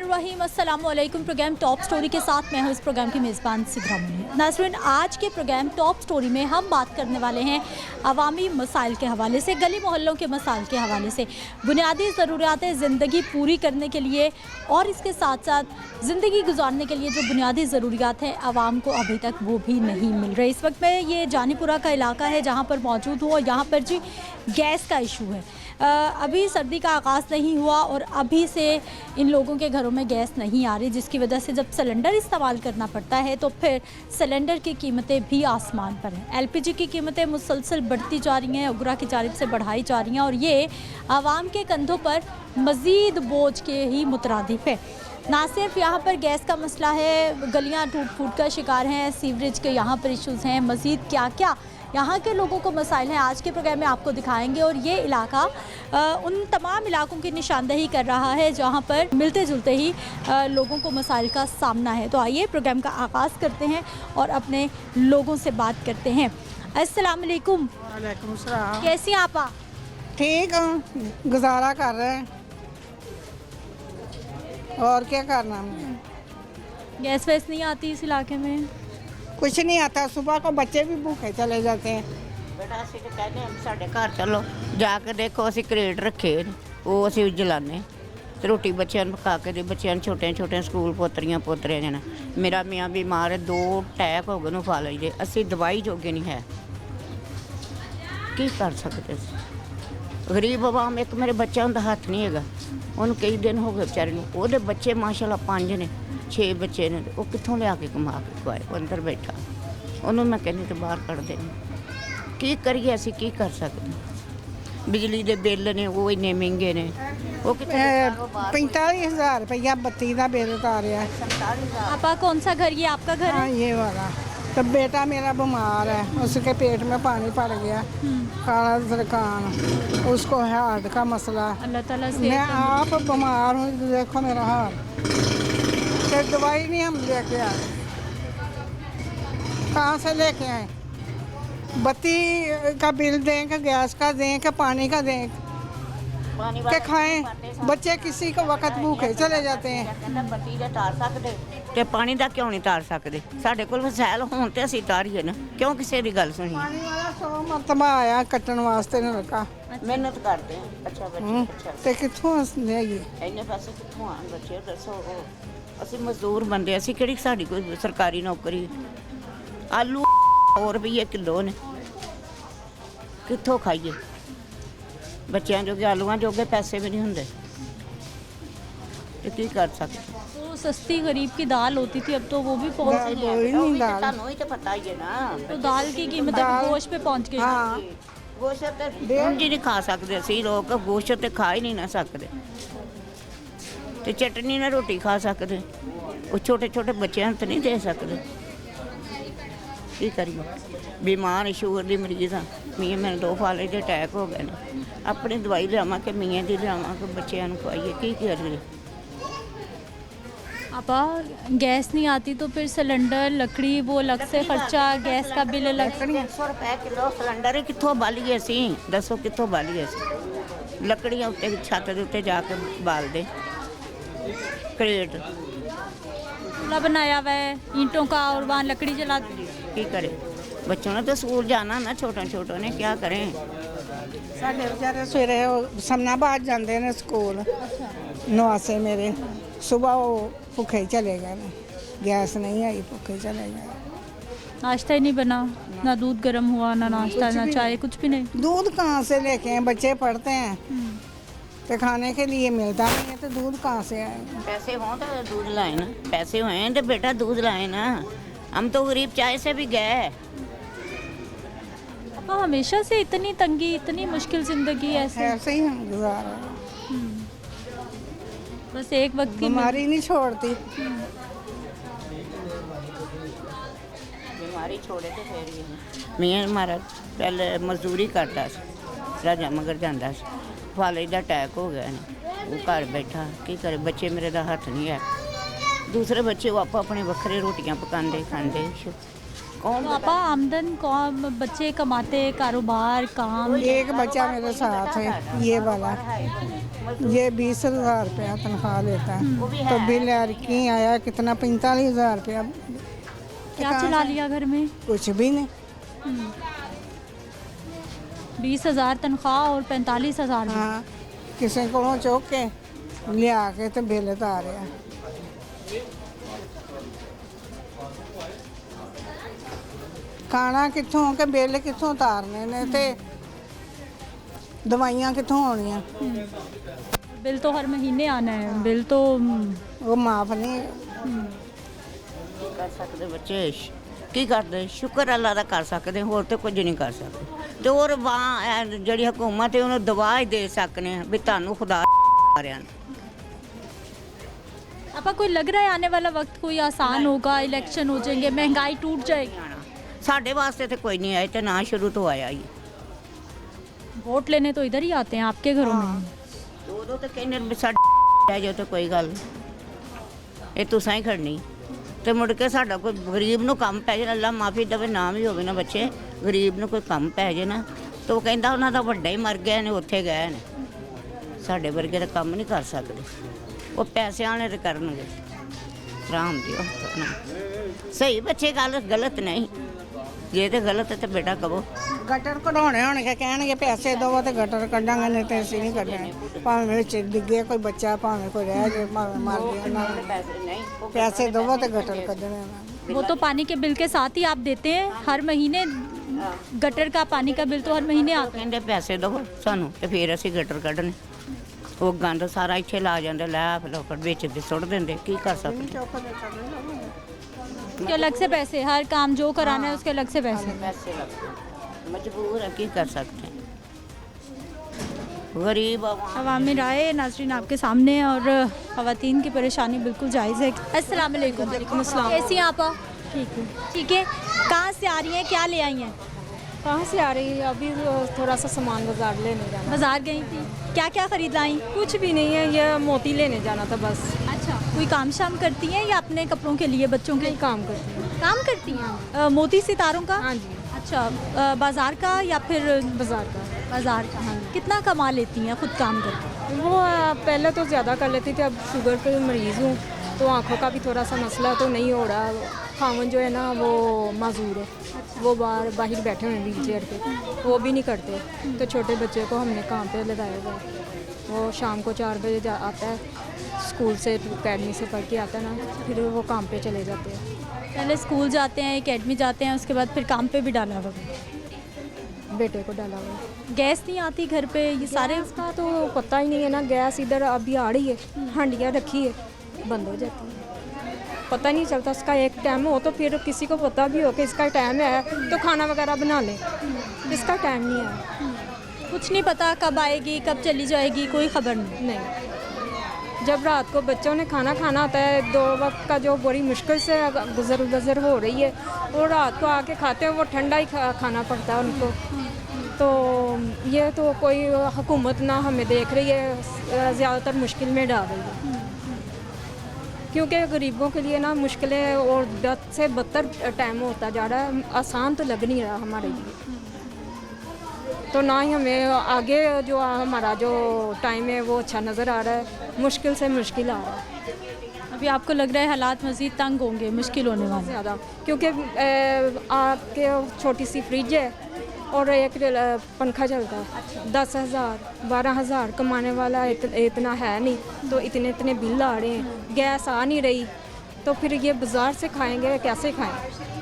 बिस्मिल्लाहिर्रहमानिर्रहीम। अस्सलाम वालेकुम। प्रोग्राम टॉप स्टोरी के साथ मैं हूँ इस प्रोग्राम की मेज़बान सिद्रा मुनी। नाज़रीन, आज के प्रोग्राम टॉप स्टोरी में हम बात करने वाले हैं अवामी मसाइल के हवाले से, गली मोहल्लों के मसाइल के हवाले से। बुनियादी ज़रूरियात ज़िंदगी पूरी करने के लिए और इसके साथ साथ ज़िंदगी गुजारने के लिए जो बुनियादी ज़रूरियात हैं आवाम को अभी तक वो भी नहीं मिल रही। इस वक्त मैं ये जानीपुरा का इलाका है जहाँ पर मौजूद हूँ और यहाँ पर जी गैस का इशू है। अभी सर्दी का आगाज़ नहीं हुआ और अभी से इन लोगों के घरों में गैस नहीं आ रही, जिसकी वजह से जब सिलेंडर इस्तेमाल करना पड़ता है तो फिर सिलेंडर की कीमतें भी आसमान पर हैं। एलपीजी की कीमतें मुसलसल बढ़ती जा रही हैं, उगरा की जानिब से बढ़ाई जा रही हैं और ये आवाम के कंधों पर मज़ीद बोझ के ही मुतरादिफ है। ना सिर्फ यहाँ पर गैस का मसला है, गलियाँ टूट फूट का शिकार हैं, सीवरेज के यहाँ पर इशूज़ हैं, मज़ीद क्या क्या यहाँ के लोगों को मसाइल हैं, आज के प्रोग्राम में आपको दिखाएंगे। और ये इलाका उन तमाम इलाकों की निशानदेही कर रहा है जहाँ पर मिलते जुलते ही लोगों को मसाइल का सामना है। तो आइए प्रोग्राम का आगाज़ करते हैं और अपने लोगों से बात करते हैं। अस्सलाम वालेकुम। वालेकुम सलाम। कैसी हैं आप? ठीक हूँ, गुजारा कर रहे हैं और क्या करना है। गैस वैस नहीं आती इस इलाके में? कुछ नहीं आता, सुबह को बच्चे भी भूखे चले जाते हैं। बेटा ਅਸੀਂ ਤੇ ਕਹਿੰਦੇ ਹਾਂ ਸਾਡੇ ਘਰ ਚਲੋ ਜਾ ਕੇ ਦੇਖੋ, ਅਸੀਂ ਕਰੇਟ ਰੱਖੇ ਨੇ, ਉਹ ਅਸੀਂ ਜਲਾਨੇ ਤੇ ਰੋਟੀ ਬੱਚਿਆਂ ਨੂੰ ਪਕਾ ਕੇ ਦੇ, ਬੱਚਿਆਂ ਨੂੰ ਛੋਟੇ ਸਕੂਲ ਪੋਤਰੀਆਂ ਪੋਤਰੇ ਨੇ। ਮੇਰਾ ਮੀਆਂ ਬਿਮਾਰ ਹੈ, 2 ਅਟੈਕ ਹੋ ਗਏ ਨੂੰ ਫਾ ਲਈ ਦੇ, ਅਸੀਂ ਦਵਾਈ ਜੋਗੇ ਨਹੀਂ ਹੈ, ਕੀ ਕਰ ਸਕਦੇ ਸੀ। ਗਰੀਬ ਆਵਾਮ, ਇੱਕ ਮੇਰੇ ਬੱਚਿਆਂ ਦਾ ਹੱਥ ਨਹੀਂ ਹੈਗਾ, ਉਹਨੂੰ ਕਈ ਦਿਨ ਹੋ ਗਏ ਵਿਚਾਰੇ ਨੂੰ, ਉਹਦੇ ਬੱਚੇ ਮਾਸ਼ਾਅੱਲਾ 5 ਨੇ 6 ਬੱਚੇ ਨੇ, ਉਹ ਕਿੱਥੋਂ ਲਿਆ ਕੇ ਕਮਾ ਕੇ ਖਵਾਏ, ਉਹ ਅੰਦਰ ਬੈਠਾ, ਉਹਨੂੰ ਮੈਂ ਕਹਿੰਦੀ ਤੇ ਬਾਹਰ ਕੱਢ ਦੇਣੀ। ਕੀ ਕਰੀਏ ਅਸੀਂ, ਕੀ ਕਰ ਸਕਦੇ। ਬਿਜਲੀ ਦੇ ਬਿੱਲ ਨੇ ਉਹ ਇੰਨੇ ਮਹਿੰਗੇ ਨੇ, ਉਹ ਕਿੱਥੇ 45,000 रुपया बत्ती का बिल उतारा है। आपा कौन सा घर, ये आपका घर हाँ, है? ये वाला। तो बेटा मेरा बीमार है, उसके पेट में पानी पड़ गया, काला सरकान, उसको हार्ट का मसला। अल्लाह ताला से। मैं आप बीमार हूँ, देखो मेरा हाल, फिर दवाई नहीं हम लेके आए, कहाँ से लेके आए। बत्ती का बिल दें कि गैस का दें कि पानी का दें कि खाएं, बच्चे किसी को वक्त भूखे चले जाते हैं। ਕਹਿੰਦਾ ਬੱਤੀ ਦੇ ਤਾਰ ਸਕਦੇ ਤੇ ਪਾਣੀ ਦਾ ਕਿਉਂ ਨਹੀਂ ਤਾਰ ਸਕਦੇ। ਸਾਡੇ ਕੋਲ ਵਸਾਇਲ ਹੋਣ ਤੇ ਅਸੀਂ ਤਾਰੀਏ ਨਾ, ਕਿਉਂ ਕਿਸੇ ਦੀ ਗੱਲ ਸੁਣੀ। पानी वाला 100 मरतबा आया कट्टन वास्ते ने रखा, ਮਿਹਨਤ ਕਰਦੇ ਆ। ਅੱਛਾ ਬੱਚੇ, ਅੱਛਾ ते कितों लेगी। ਇੰਨੇ ਪੈਸੇ ਕਿੱਥੋਂ ਆਣ ਬੱਚੇ ਦੱਸੋ। ਅਸੀਂ ਮਜ਼ਦੂਰ ਬੰਦੇ, ਅਸੀਂ ਕਿਹੜੀ ਸਾਡੀ ਕੋਈ ਸਰਕਾਰੀ ਨੌਕਰੀ। ਆਲੂ 100 ਰੁਪਏ ਕਿਲੋ ਨੇ, ਕਿੱਥੋਂ ਖਾਈਏ। ਬੱਚਿਆਂ ਜੋਗੇ ਆਲੂਆਂ ਜੋਗੇ ਪੈਸੇ ਵੀ ਨਹੀਂ ਹੁੰਦੇ, ਤੇ ਕੀ ਕਰ ਸਕਦੇ। तो सस्ती गरीब की दाल होती थी, अब तो वो भी पहुंच दाल गई है। कोई नहीं दाल। ਤੁਹਾਨੂੰ ਹੀ ਤਾਂ ਪਤਾ ਹੀ ਹੈ ਨਾ। तो दाल की कीमत दाल- गोश्त पे पहुंच गई। हाँ, ਗੋਸ਼ਤ ਤੇ ਉਂਝ ਹੀ ਨਹੀਂ ਖਾ ਸਕਦੇ ਅਸੀਂ ਲੋਕ, ਗੋਸ਼ਤ ਤੇ ਖਾ ਹੀ ਨਹੀਂ ਨਾ ਸਕਦੇ, ਤੇ ਚਟਨੀ ਨਾਲ ਰੋਟੀ ਖਾ ਸਕਦੇ। ਉਹ ਛੋਟੇ ਬੱਚਿਆਂ ਨੂੰ ਤਾਂ ਨਹੀਂ ਦੇ ਸਕਦੇ, ਕੀ ਕਰੀਏ। ਬਿਮਾਰ ਸ਼ੂਗਰ ਦੀ ਮਰੀਜ਼ ਆ, ਮੀਆਂ ਮੈਨੂੰ 2 ਫਾਲੇ ਦੇ ਅਟੈਕ ਹੋ ਗਏ ਨੇ। ਆਪਣੀ ਦਵਾਈ ਲਿਆਵਾਂ ਕਿ ਮੀਆਂ ਦੀ ਲਿਆਵਾਂ ਕਿ ਬੱਚਿਆਂ ਨੂੰ ਖਵਾਈਏ, ਕੀ ਕਰੀਏ। आपा गैस नहीं आती तो फिर सिलेंडर, लकड़ी, वो अलग से खर्चा, गैस का बिल अलग। 100 ਰੁਪਏ ਕਿਲੋ ਸਿਲੰਡਰ ਕਿੱਥੋਂ ਬਾਲੀਏ ਅਸੀਂ, ਦੱਸੋ ਕਿੱਥੋਂ ਬਾਲੀਏ ਅਸੀਂ। ਲੱਕੜੀਆਂ ਉੱਤੇ ਛੱਤ ਦੇ ਉੱਤੇ ਜਾ ਕੇ ਬਾਲਦੇ, ਕਰੇਟ चूल्हा बनाया हुआ है ईंटों का और वहाँ लकड़ी जलाती। ਕੀ ਕਰੇ। ਬੱਚੋं ने तो स्कूल जाना ना, छोटों ने क्या करें। साढ़े बेचारे सवेरे समनाबाद जाते हैं स्कूल, नवासे मेरे सुबह वो भूखे ही चले गए ने, गैस नहीं आई, भूखे चले गए। नाश्ता ही नहीं बना, ना दूध गर्म हुआ, ना नाश्ता, ना चाय, कुछ भी नहीं। दूध कहाँ से लेके आए, बच्चे पढ़ते हैं तो खाने के लिए मिलता नहीं है, तो दूध कहाँ से आए। पैसे हों तो दूध लाए ना, पैसे हैं तो बेटा दूध लाए ना। हम तो गरीब चाय से भी गए। आपा हमेशा से इतनी तंगी, इतनी मुश्किल जिंदगी ऐसे? ऐसे ही हम गुजार रहे हैं। बस एक वक्त की बीमारी नहीं छोड़ती। बीमारी छोड़े तो फिर ही ਮੀਆਂ ਹਮਾਰਾ ਪਹਿਲੇ ਮਜ਼ਦੂਰੀ ਕਰਦਾ ਸੀ, ਰਾਜਾ ਮਗਰ ਜਾਂਦਾ ਸੀ, ਫਾਲੇ ਦਾ ਅਟੈਕ ਹੋ ਗਿਆ ਨੇ, ਉਹ ਘਰ ਬੈਠਾ ਕੀ ਕਰੇ। ਬੱਚੇ ਮੇਰੇ ਦਾ ਹੱਥ ਨਹੀਂ ਹੈ, ਦੂਸਰੇ ਬੱਚੇ ਉਹ ਆਪੋ ਆਪਣੇ ਵੱਖਰੇ ਰੋਟੀਆਂ ਪਕਾਉਂਦੇ ਖਾਂਦੇ। कौन तो आपा आमदन कौन, बच्चे कमाते, कारोबार, काम? एक बच्चा मेरे साथ है, ये वाला ये 20,000 रुपया तनख्वाह लेता है। तो बिल यार की आया कितना, 45,000 रुपया। क्या चला लिया घर में? कुछ भी नहीं। 20,000 तनख्वाह और 45,000 बिल। हाँ, किसी को चुक के लिया के तो बिल उतारिया। खाना कितों के बिल कितों उतारने ने ते दवाइयां कितों होनियां। बिल तो हर महीने आना है, बिल तो वो माफ नहीं। ਕਰ ਸਕਦੇ ਬੱਚੇ ਕੀ ਕਰਦੇ ਸ਼ੁਕਰ ਅੱਲਾ ਦਾ ਕਰ ਸਕਦੇ ਹੋਰ ਤੇ ਕੁਝ ਨਹੀਂ ਕਰ ਸਕਦੇ ਤੇ ਹੋਰ ਜਿਹੜੀ ਹਕੂਮਤ ਹੈ ਉਹਨੂੰ ਦਵਾ ਹੀ ਦੇ ਸਕਨੇ ਵੀ ਤੁਹਾਨੂੰ ਖੁਦਾ ਮਾਰਿਆ आपा कोई लग रहा है आने वाला वक्त कोई आसान होगा, इलेक्शन हो जाएंगे, महंगाई टूट जाएगी? ਸਾਡੇ ਵਾਸਤੇ ਤੇ ਕੋਈ ਨਹੀਂ ਆਇਆ ਤੇ ਨਾ ਸ਼ੁਰੂ ਤੋਂ ਆਇਆ ਹੀ वोट लेने तो इधर ही आते हैं आपके घरों में। ਉਦੋਂ ਤੇ ਕਹਿੰਦੇ ਵੀ ਸਾਡੇ ਜੋ ਤੇ ਕੋਈ ਗੱਲ ਇਹ ਤੁਸੀਂ ਹੀ ਖੜਨੀ ਤੇ ਮੁੜ ਕੇ ਸਾਡਾ ਕੋਈ ਗਰੀਬ ਨੂੰ ਕੰਮ ਪੈ ਜਾਣਾ ਅੱਲਾ ਮਾਫੀ ਦੇਵੇ ਨਾ ਵੀ ਹੋਵੇ ਨਾ ਬੱਚੇ ਗਰੀਬ ਨੂੰ ਕੋਈ ਕੰਮ ਪੈ ਜੇ ਨਾ ਤਾਂ ਉਹ ਕਹਿੰਦਾ ਉਹਨਾਂ ਦਾ ਵੱਡਾ ਹੀ ਮਰ ਗਿਆ ਨੇ ਉੱਥੇ ਗਏ ਨੇ ਸਾਡੇ ਵਰਗੇ ਤਾਂ ਕੰਮ ਨਹੀਂ ਕਰ ਸਕਦੇ ਉਹ ਪੈਸੇ ਵਾਲੇ ਤੇ ਕਰਨਗੇ ਰਾਮ ਦਿਓ ਸਹੀ ਬੱਚੇ ਗੱਲ ਗਲਤ ਨਹੀਂ ਜੇ ਤੇ ਗਲਤ ਹੈ ਤੇ ਬੇਟਾ ਕਹੋ ਗਟਰ ਕਢਾਉਣੇ ਹੋਣਗੇ ਕਹਿਣਗੇ ਪੈਸੇ ਦਿਓ ਤੇ ਗਟਰ ਕੱਢਾਂਗੇ ਨਹੀਂ ਤੇ ਅਸੀਂ ਨਹੀਂ ਕੱਢਣੇ ਭਾਵੇਂ ਵਿੱਚ ਡਿੱਗੇ ਕੋਈ ਬੱਚਾ ਭਾਵੇਂ ਕੋਈ ਰਹਿ ਜਾਏ ਭਾਵੇਂ ਮਰ ਜਾਏ पैसे दो तो गटर कढ़ने। वो तो पानी के बिल के साथ ही आप देते हैं हर महीने? गटर का पानी का बिल तो हर महीने आता है। ਕਹਿੰਦੇ ਪੈਸੇ ਦਿਓ ਸਾਨੂੰ ਤੇ ਫਿਰ ਅਸੀਂ ਗਟਰ ਕੱਢਣੇ ਉਹ ਗੰਦ ਸਾਰਾ ਇੱਥੇ ਲਾ ਜਾਂਦੇ ਲੈ ਲੋਕ ਵਿੱਚ ਦੇ ਸੁੱਟ ਦਿੰਦੇ ਕੀ ਕਰ ਸਕਦੇ उसके अलग से पैसे, हर काम जो कराना है उसके अलग से पैसे। पैसे लगते मजबूर है की कर सकते हैं गरीब अवामी राय नाज़रीन आपके सामने और ख़वातीन की परेशानी बिल्कुल जायज़ है। अस्सलाम वालेकुम। कैसी हैं आप? ठीक है। ठीक है, कहाँ से आ रही हैं, क्या ले आई हैं? कहाँ से आ रही है? अभी थोड़ा सा सामान बाजार लेने जाना। बाज़ार गई थी, क्या क्या ख़रीद लाई? कुछ भी नहीं है, ये मोती लेने जाना था बस। अच्छा, कोई काम शाम करती हैं या अपने कपड़ों के लिए बच्चों के? नहीं, काम करती हूँ। काम करती हैं मोती सितारों का? हाँ जी, अच्छा, बाज़ार का या फिर बाजार का। बाज़ार का? हाँ। कितना कमा लेती हैं खुद काम करके? वो पहले तो ज़्यादा कर लेती थी, अब शुगर के मरीज़ हूँ तो आँखों का भी थोड़ा सा मसला तो नहीं हो रहा। खावन जो है ना वो माजूर है, वो बाहर बैठे हुए हैं व्हील चेयर पे, वो भी नहीं करते। तो छोटे बच्चे को हमने काम पे लगाया हुआ है, वो शाम को 4 बजे आता है स्कूल से, अकेडमी से पढ़ के आता है ना, फिर वो काम पे चले जाते हैं। पहले स्कूल जाते हैं, एकेडमी जाते हैं, उसके बाद फिर काम पे भी डाला हुआ है। बेटे को डाला हुआ है। गैस नहीं आती घर पे? ये सारे उसका तो पता ही नहीं है ना, गैस इधर अभी आ रही है, हांडियाँ रखी है, बंद हो जाती है, पता नहीं चलता। उसका एक टाइम हो तो फिर किसी को पता भी हो कि इसका टाइम है तो खाना वगैरह बना लें, इसका टाइम नहीं है। कुछ नहीं पता कब आएगी कब चली जाएगी, कोई खबर नहीं। नहीं, जब रात को बच्चों ने खाना खाना होता है, 2 वक्त का जो बड़ी मुश्किल से गुजर हो रही है, वो रात को आके खाते हैं, वो ठंडा ही खाना पड़ता है उनको। तो ये तो कोई हुकूमत ना हमें देख रही है, ज़्यादातर मुश्किल में डाल रही है, क्योंकि गरीबों के लिए ना मुश्किलें और बद से बदतर टाइम होता जा रहा है, आसान तो लग नहीं रहा हमारे लिए। तो ना ही हमें आगे जो हमारा जो टाइम है वो अच्छा नज़र आ रहा है, मुश्किल से मुश्किल आ रहा है। अभी आपको लग रहा है हालात मज़ीद तंग होंगे, मुश्किल होने वाले? ज़्यादा, क्योंकि आपके छोटी सी फ्रिज है और एक पंखा चलता है, 10,000 12,000 कमाने वाला इतना है नहीं, तो इतने इतने बिल आ रहे हैं, गैस आ नहीं रही, तो फिर ये बाज़ार से खाएंगे कैसे खाएं?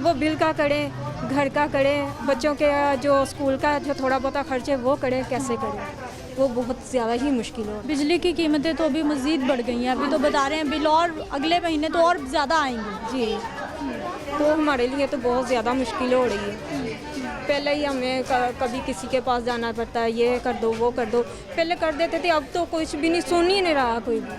वो बिल का करें, घर का करें, बच्चों के जो स्कूल का जो थोड़ा बहुत खर्च है वो करें, कैसे करें? वो बहुत ज़्यादा ही मुश्किल हो। बिजली की कीमतें तो अभी मज़ीद बढ़ गई हैं, अभी तो बता रहे हैं बिल और अगले महीने तो और ज़्यादा आएंगे। जी, तो हमारे लिए तो बहुत ज़्यादा मुश्किल हो रही है। पहले ही हमें कभी किसी के पास जाना पड़ता है, ये कर दो वो कर दो, पहले कर देते थे, अब तो कुछ भी नहीं, सुन ही नहीं रहा कोई भी,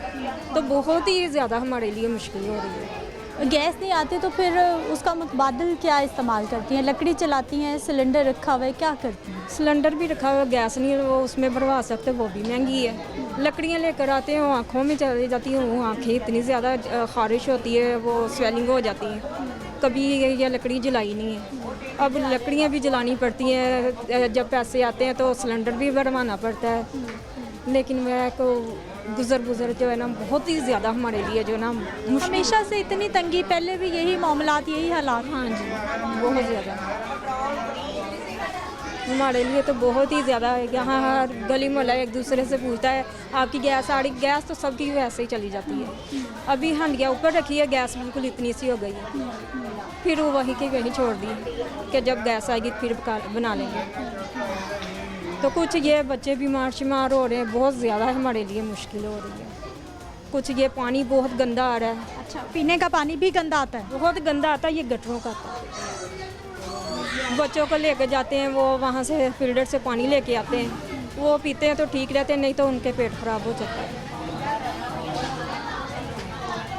तो बहुत ही ज़्यादा हमारे लिए मुश्किल हो रही है। गैस नहीं आती तो फिर उसका मुतबादिल क्या इस्तेमाल करती हैं? लकड़ी चलाती हैं, सिलेंडर रखा हुआ है, क्या करती हैं? सिलेंडर भी रखा हुआ, गैस नहीं वो उसमें भरवा सकते, वो भी महंगी है। लकड़ियाँ लेकर आते हैं, वो आँखों में चली जाती हैं, वो आँखें इतनी ज़्यादा ख़ारिश होती है, वो स्वेलिंग हो जाती है, कभी ये लकड़ी जलाई नहीं है। अब लकड़ियाँ भी जलानी पड़ती हैं, जब पैसे आते हैं तो सिलेंडर भी भरवाना पड़ता है, लेकिन मेरा को गुजर जो है ना बहुत ही ज़्यादा हमारे लिए जो ना हमेशा से इतनी तंगी, पहले भी यही मामलात, यही हालात? हाँ जी, बहुत ज़्यादा हमारे लिए तो बहुत ही ज़्यादा है। यहाँ हर गली मोहल्ला एक दूसरे से पूछता है आपकी गैस आ रही, गैस तो सबकी वैसे ही चली जाती है। अभी हंडिया ऊपर रखी है, गैस बिल्कुल इतनी सी हो गई है, फिर वो वहीं की वहीं छोड़ दी कि जब गैस आएगी फिर बना लेंगे। तो कुछ ये बच्चे बीमार शिमार हो रहे हैं, बहुत ज़्यादा हमारे लिए मुश्किल हो रही है। कुछ ये पानी बहुत गंदा आ रहा है। अच्छा, पीने का पानी भी गंदा आता है? बहुत गंदा आता है, ये गटरों का आता है। बच्चों को लेकर जाते हैं, वो वहाँ से फिल्टर से पानी लेके आते हैं, वो पीते हैं तो ठीक रहते हैं, नहीं तो उनके पेट खराब हो जाता है।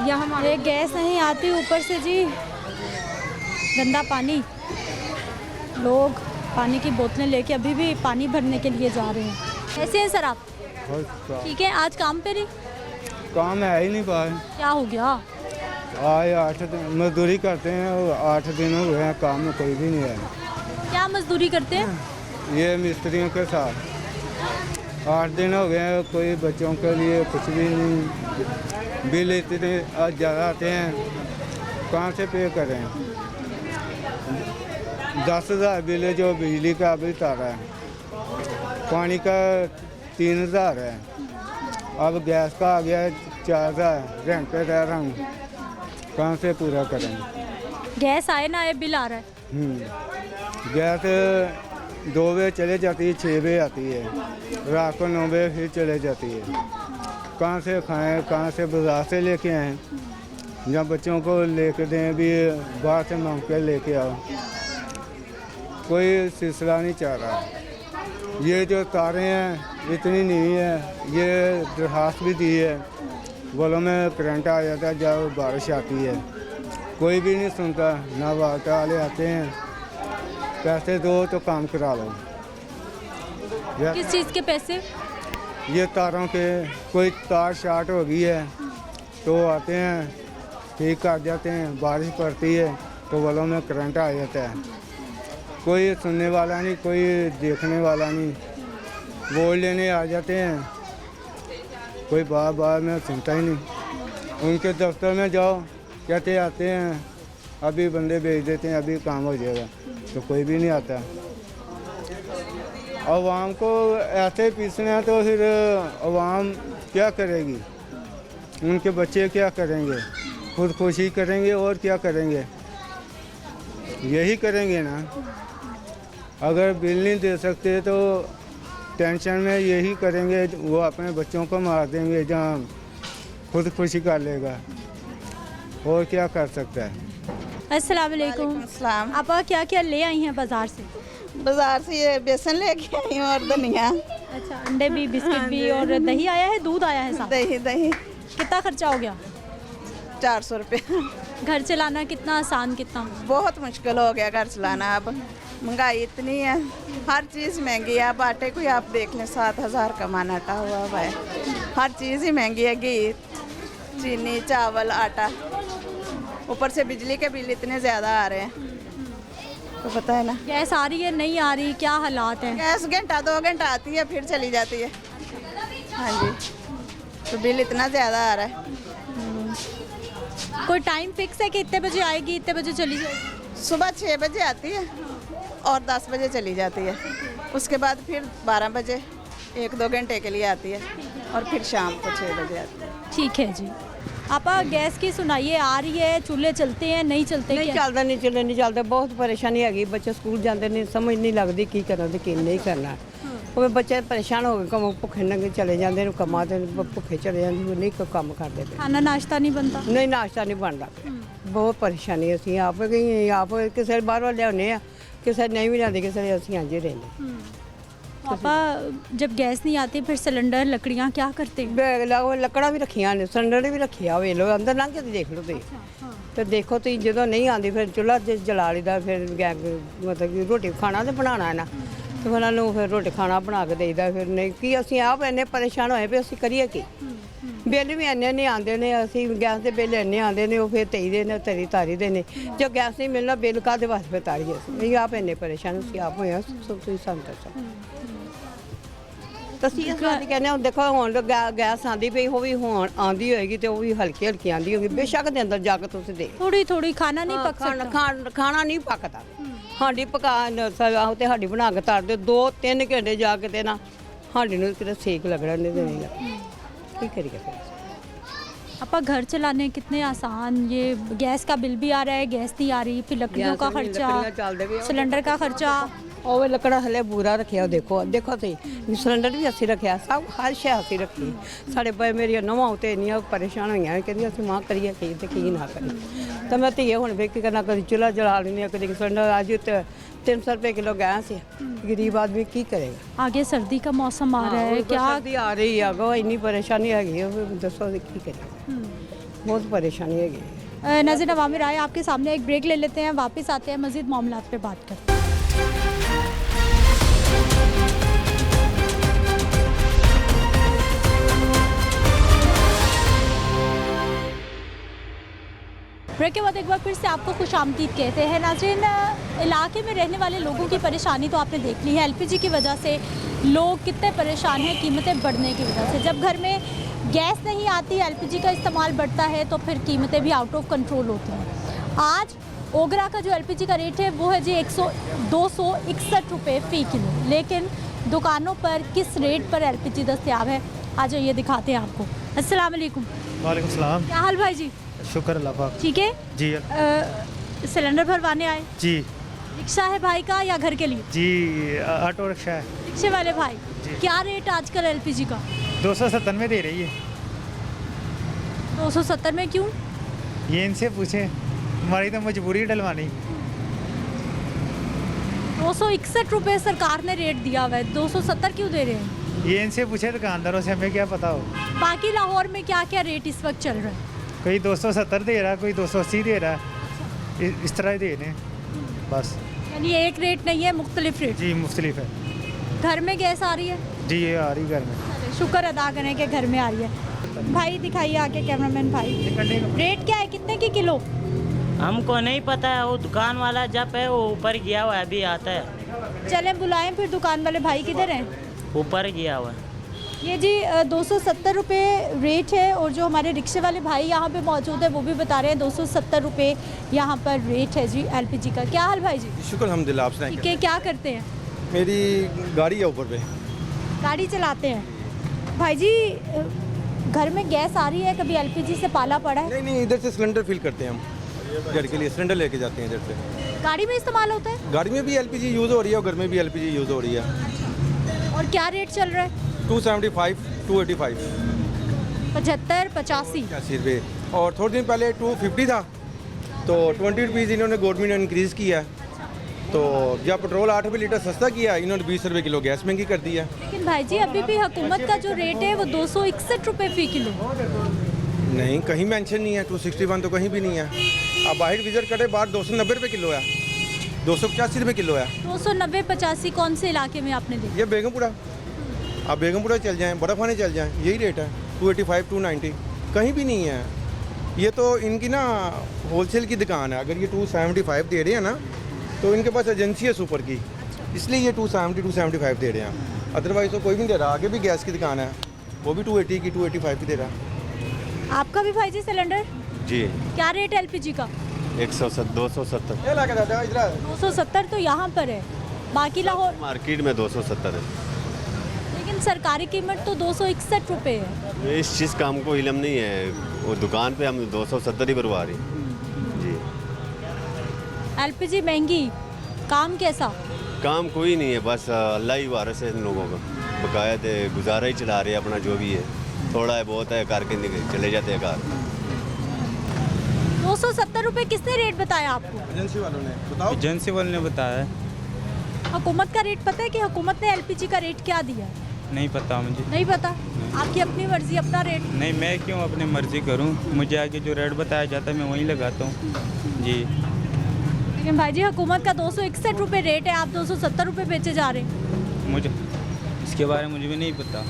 यहाँ हमारे गैस नहीं आती, ऊपर से जी गंदा पानी। लोग पानी की बोतलें लेके अभी भी पानी भरने के लिए जा रहे हैं। कैसे हैं सर आप? ठीक है। आज काम पे नहीं? काम है ही नहीं पाए। क्या हो गया? आए 8 दिन मजदूरी करते हैं और 8 दिन हो गए हैं, काम में कोई भी नहीं है। क्या मजदूरी करते हैं? ये मिस्त्रियों के साथ 8 दिन हो गए हैं, कोई बच्चों के लिए कुछ भी नहीं। बिल इतने ज़्यादा आते हैं, कहाँ से पे करें? 10,000 बिल है जो बिजली का अभी तारा है, पानी का 3,000 है, अब गैस का आ गया है 4,000। रेंट पे रह रहा हूँ, कहाँ से पूरा करें? गैस आए ना आए बिल आ रहा है। गैस 2 बजे चले जाती है, 6 बजे आती है, रात को 9 बजे फिर चले जाती है। कहाँ से खाएं, कहाँ से बाजार से लेके आएँ, जहाँ बच्चों को लेके दें भी बाहर से मांग के लेके आओ, कोई सिलसिला नहीं चाह रहा। ये जो तारें हैं इतनी नहीं है, ये दरखास्त भी दी है, बोलो में करंट आ जाता है जब बारिश आती है, कोई भी नहीं सुनता। ना वाटर वाले आते हैं, पैसे दो तो काम करा लो। किस चीज़ के पैसे? ये तारों के, कोई तार शार्ट हो गई है तो आते हैं ठीक कर जाते हैं, बारिश पड़ती है तो बोलो में करंट आ जाता है, कोई सुनने वाला नहीं, कोई देखने वाला नहीं। वोट लेने आ जाते हैं, कोई बार बार में सुनता ही नहीं। उनके दफ्तर में जाओ, कहते आते हैं अभी बंदे भेज देते हैं, अभी काम हो जाएगा, तो कोई भी नहीं आता। अवाम को ऐसे पीसना है तो फिर अवाम क्या करेगी? उनके बच्चे क्या करेंगे? खुदकुशी करेंगे और क्या करेंगे? यही करेंगे ना। अगर बिल नहीं दे सकते तो टेंशन में यही करेंगे, वो अपने बच्चों को मार देंगे जहाँ खुदकुशी कर लेगा, और क्या कर सकता है? अस्सलाम वालेकुम। अस्सलाम। आप क्या क्या ले आई हैं बाजार से? बाजार से ये बेसन लेके आई हूँ और धनिया। अच्छा, अंडे भी, बिस्किट भी, और दही आया है, दूध आया है साथ? दही कितना खर्चा हो गया? 400 रुपये। घर चलाना कितना आसान, कितना? बहुत मुश्किल हो गया घर चलाना। अब महंगाई इतनी है, हर चीज़ महंगी है। अब आटे को ही आप देख लें, 7,000 का मान आटा हुआ हुआ है, हर चीज़ ही महंगी है, घी, चीनी, चावल, आटा, ऊपर से बिजली के बिल इतने ज़्यादा आ रहे हैं, तो पता है ना। गैस आ रही है, नहीं आ रही, क्या हालात हैं? गैस घंटा 2 घंटा आती है फिर चली जाती है। हाँ जी, तो बिल इतना ज़्यादा आ रहा है। कोई टाइम फिक्स है कि इतने बजे आएगी, इतने बजे चली जाएगी? सुबह 6 बजे आती है और 10 बजे चली जाती है, उसके बाद फिर 12 बजे 1-2 घंटे के लिए आती है और फिर शाम को 6 बजे आती है। ठीक है जी। आप गैस की सुनाइए, आ रही है, चूल्हे चलते हैं, नहीं चलते? नहीं क्या? ਚੱਲਦਾ ਨਹੀਂ ਚੱਲੇ ਨਹੀਂ ਚੱਲਦਾ, ਬਹੁਤ ਪਰੇਸ਼ਾਨੀ ਹੈਗੀ। ਬੱਚੇ ਸਕੂਲ ਜਾਂਦੇ ਨੇ, ਸਮਝ ਨਹੀਂ ਲੱਗਦੀ ਕੀ ਕਰਨਾ ਤੇ ਕੀ ਨਹੀਂ ਕਰਨਾ। ਉਹ ਬੱਚੇ ਪਰੇਸ਼ਾਨ ਹੋ ਕੇ ਕੰਮ ਭੁੱਖੇ ਨੰਗੇ ਚਲੇ ਜਾਂਦੇ ਨੇ, ਕੰਮਾਂ ਤੇ ਭੁੱਖੇ ਚਲੇ ਜਾਂਦੇ ਨੇ, ਨਹੀਂ ਕੋਈ ਕੰਮ ਕਰਦੇ ਪਏ। खाना नाश्ता नहीं बनता? ਨਹੀਂ ਨਾਸ਼ਤਾ ਨਹੀਂ ਬਣਦਾ, ਬਹੁਤ ਪਰੇਸ਼ਾਨੀ। ਅਸੀਂ ਆਪ ਗਈ ਆਪ ਕਿਸੇ ਬਾਹਰੋਂ ਲਿਆਉਂਦੇ ਆ, ਕਿਸੇ ਨਹੀਂ ਵੀ ਲਿਆਉਂਦੇ, ਕਿਸੇ ਅਸੀਂ ਆਂਜੇ ਰਹਿੰਦੇ। पापा जब गैस नहीं आती फिर सिलेंडर, लकड़ियाँ क्या करते हैं? ਬੈਗ ਲਾਓ, ਲੱਕੜਾਂ ਵੀ ਰੱਖੀਆਂ ਨੇ, ਸਿਲੰਡਰ ਵੀ ਰੱਖਿਆ, ਵੇਖ ਲਓ ਅੰਦਰ ਲੰਘ ਕੇ ਦੇਖ ਲਓ ਤੁਸੀਂ। ਤੇ ਦੇਖੋ ਤੁਸੀਂ ਜਦੋਂ ਨਹੀਂ ਆਉਂਦੀ ਫਿਰ ਚੁੱਲ੍ਹਾ ਜਲਾ ਲਈਦਾ, ਫਿਰ ਗੈਸ ਮਤਲਬ ਕਿ ਰੋਟੀ ਖਾਣਾ ਤੇ ਬਣਾਉਣਾ ਹੈ ਨਾ, ਤੇ ਉਹਨਾਂ ਨੂੰ ਫਿਰ ਰੋਟੀ ਖਾਣਾ ਬਣਾ ਕੇ ਦੇਈਦਾ। ਫਿਰ ਨਹੀਂ ਕੀ ਅਸੀਂ ਆਪ ਇੰਨੇ ਪਰੇਸ਼ਾਨ ਹੋਏ ਵੀ ਅਸੀਂ ਕਰੀਏ ਕੀ? ਬਿੱਲ ਵੀ ਇੰਨੇ ਨਹੀਂ ਆਉਂਦੇ ਨੇ, ਅਸੀਂ ਗੈਸ ਦੇ ਬਿੱਲ ਇੰਨੇ ਆਉਂਦੇ ਨੇ, ਉਹ ਫਿਰ ਤੇਈ ਦੇ ਨੇ, ਤਾਰੀ ਦੇ ਨੇ। ਜੋ ਗੈਸ ਨਹੀਂ ਮਿਲਣਾ, ਬਿੱਲ ਕਾਹਦੇ ਵਾਸਤੇ ਫਿਰ ਤਾਰੀਏ? ਅਸੀਂ ਆਪ ਇੰਨੇ ਪਰੇਸ਼ਾਨ, ਅਸੀਂ ਆਪ ਹੋਏ ਹਾਂ, ਸਭ ਤੁਸੀਂ ਸਾਨੂੰ ਦੱਸੋ। ਤਸੀਂ ਇਸ ਵਾਰ ਕਹਿੰਦੇ ਹੁਣ ਦੇਖੋ ਹੁਣ ਗੈਸ ਆਂਦੀ ਪਈ ਉਹ ਵੀ ਹੁਣ ਆਂਦੀ ਹੋਏਗੀ ਤੇ ਉਹ ਵੀ ਹਲਕੀ ਹਲਕੀ ਆਂਦੀ ਹੋਗੀ ਬੇਸ਼ੱਕ ਦੇ ਅੰਦਰ ਜਾ ਕੇ ਤੁਸੀਂ ਦੇਖ थोड़ी खाना नहीं पक सकता। ਖਾਣਾ ਨਹੀਂ ਪੱਕਦਾ ਹਾਂਡੀ ਪਕਾਣ ਆਹੋ ਤੇ ਸਾਡੀ ਬਣਾ ਕੇ ਧਰ ਦਿਓ 2-3 ਘੰਟੇ ਜਾ ਕੇ ਤੇ ਨਾ ਹਾਂਡੀ ਨੂੰ ਕਿਤੇ ਸੇਕ ਲੱਗਣਾ ਨਹੀਂ ਦੇਣਾ ਕੀ ਕਰੀਏ ਫਿਰ आपका घर चलाने कितने आसान, ये गैस का बिल भी आ रहा है, गैस नहीं आ रही, फिर लकड़ियों का खर्चा, सिलेंडर का खर्चा। ਉਹ ਲੱਕੜਾ ਹਲੇ ਬੂਰਾ ਰੱਖਿਆ ਦੇਖੋ ਤੁਸੀਂ ਸਿਲੰਡਰ ਵੀ ਅਸੀਂ ਰੱਖਿਆ ਸਭ ਹਰ ਸ਼ੈ ਅਸੀਂ ਰੱਖੀ ਸਾਡੇ ਪਏ ਮੇਰੀਆਂ ਨਵਾਂ ਉਤੇ ਇੰਨੀਆਂ ਪਰੇਸ਼ਾਨ ਹੋਈਆਂ ਕਹਿੰਦੀ ਅਸੀਂ ਮਾਂ ਕਰੀਏ ਕੀ ਤੇ ਕੀ ਨਾ ਕਰੀਏ ਤਾਂ ਮੈਂ ਧੀਏ ਹੁਣ ਵੇਖ ਕੇ ਕਰਨਾ ਕਦੀ ਚੁੱਲ੍ਹਾ ਜਲਾ ਲੈਂਦੀ ਹਾਂ ਕਦੀ ਸਿਲੰਡਰ ਅੱਜ ਤੇ 300 रुपये किलो गैस है गरीब आदमी की करेगा। आगे सर्दी का मौसम आ रहा है, क्या सर्दी आ रही है अगो इन्नी परेशानी है दसो की करेगा बहुत परेशानी है। नाज़रीन अवामी राय आपके सामने एक ब्रेक ले लेते हैं, वापस आते हैं मज़ीद मामलात पे बात करते हैं। ब्रेक के बाद एक बार फिर से आपको खुशामदीद कहते हैं। नाज़रीन इलाके में रहने वाले लोगों की परेशानी तो आपने देख ली है, एलपीजी की वजह से लोग कितने परेशान हैं कीमतें बढ़ने की वजह से। जब घर में गैस नहीं आती, एलपीजी का इस्तेमाल बढ़ता है तो फिर कीमतें भी आउट ऑफ कंट्रोल होती हैं। आज ओगरा का जो एलपीजी का रेट है वो है जी 261 रुपये फ़ी किलो, लेकिन दुकानों पर किस रेट पर एलपीजी दस्तयाब है आज ये दिखाते हैं आपको। अस्सलाम वालेकुम। वालेकुम सलाम। क्या हाल भाई जी? शुक्र अल्लाह पाक। ठीक है जी सिलेंडर भरवाने आए? जी। रिक्शा है भाई का या घर के लिए? जी ऑटो रिक्शा है। रिक्शे वाले भाई जी। क्या रेट आजकल एलपीजी का? 270 में दे रही है। 270 में क्यों? ये इनसे पूछे, हमारी तो मजबूरी डलवानी। 261 रुपये सरकार ने रेट दिया हुआ है, 270 क्यों दे रहे हैं? ये इनसे पूछे दुकानदारों से, हमें क्या पता हो। बाकी लाहौर में क्या क्या रेट इस वक्त चल रहा है? कोई 270 दे रहा है, कोई 280 दे रहा है, इस तरह ही दे रहे हैं बस। यानी एक रेट नहीं है, मुख्तलिफ रेट। जी मुख्तलिफ है। घर में गैस आ रही है? जी ये आ रही घर में। शुक्र अदा करें कि घर में आ रही है। भाई दिखाइए आके कैमरामैन भाई, रेट क्या है, कितने की किलो? हमको नहीं पता है, वो दुकान वाला जब है वो ऊपर गया हुआ है, अभी आता है। चलें बुलाएं फिर दुकान वाले भाई, किधर हैं? ऊपर गया हुआ है। ये जी 270 रुपये रेट है, और जो हमारे रिक्शे वाले भाई यहाँ पे मौजूद है वो भी बता रहे हैं 270 रुपये यहाँ पर रेट है जी एलपीजी का। क्या हाल भाई जी? शुक्र अल्हम्दुलिल्लाह। आप सुनाइए। ठीक है, क्या करते हैं? मेरी गाड़ी है ऊपर पे। गाड़ी चलाते हैं भाई जी। घर में गैस आ रही है, कभी एलपीजी से पाला पड़ा है? नहीं इधर से सिलेंडर फिल करते हैं हम, घर के लिए सिलेंडर लेके जाते हैं इधर से। गाड़ी में इस्तेमाल होता है? गाड़ी में भी एलपीजी यूज़ हो रही है और घर में भी एलपीजी यूज़ हो रही है। और क्या रेट चल रहा है? 275 285 75 85 रुपये, और थोड़े दिन पहले 250 था, तो 20 रुपीज़ इन्होंने गवर्नमेंट ने इंक्रीज़ किया है। तो जब पेट्रोल 8 रुपये लीटर सस्ता किया, इन्होंने 20 रुपये किलो गैस महंगी कर दी है। लेकिन भाई जी अभी भी हुकूमत का जो रेट है वो 261 रुपये फ़ी किलो। नहीं कहीं मेंशन नहीं है, 261 तो कहीं भी नहीं है। अब बाहर विजिट करें, बाहर 290 रुपये किलो है, 285 रुपये किलो है। 290 85 कौन से इलाके में आपने देखा? ये बेगमपुरा, आप बेगमपुरा चल जाएं, बड़ाफाने चल जाएं, यही रेट है 285 290, कहीं भी नहीं है। ये तो इनकी ना होलसेल की दुकान है। अगर ये 275 दे रहे हैं ना, तो इनके पास एजेंसी है सुपर की, इसलिए ये 270 275 दे रहे हैं। अदरवाइज तो कोई भी नहीं दे रहा। आगे भी गैस की दुकान है, वो भी 280 की 285 की दे रहा है। आपका भी भाई जी सिलेंडर? जी। क्या रेट है एलपीजी का? 270 270 तो यहाँ पर है, बाकी लाहौर मार्केट में 270 है। लेकिन सरकारी कीमत तो 261 रुपये है। इस चीज़ का हमको इल्म नहीं है, वो दुकान पे हम 270 ही भरवा रही। जी। एलपीजी महंगी, काम कैसा? काम कोई नहीं है, बस अल्लाह ही वारस है इन लोगों का। बकाया थे गुजारा ही चला रहे हैं अपना, जो भी है थोड़ा है बहुत है करके चले जाते हैं घर। 270 रुपये किसने रेट बताया आपको? एजेंसी वालों ने बताओ। एजेंसी वालों ने बताया। हुकूमत का रेट पता है कि हुकूमत ने एलपीजी का रेट क्या दिया है? नहीं पता मुझे। नहीं पता? आपकी अपनी मर्जी, अपना रेट? नहीं, मैं क्यों अपनी मर्जी करूं, मुझे आगे जो रेट बताया जाता है मैं वहीं लगाता हूं। जी। लेकिन भाई जी हुकूमत का 261 रुपये रेट है, आप 270 रुपये बेचे जा रहे हैं। मुझे इसके बारे में मुझे भी नहीं पता।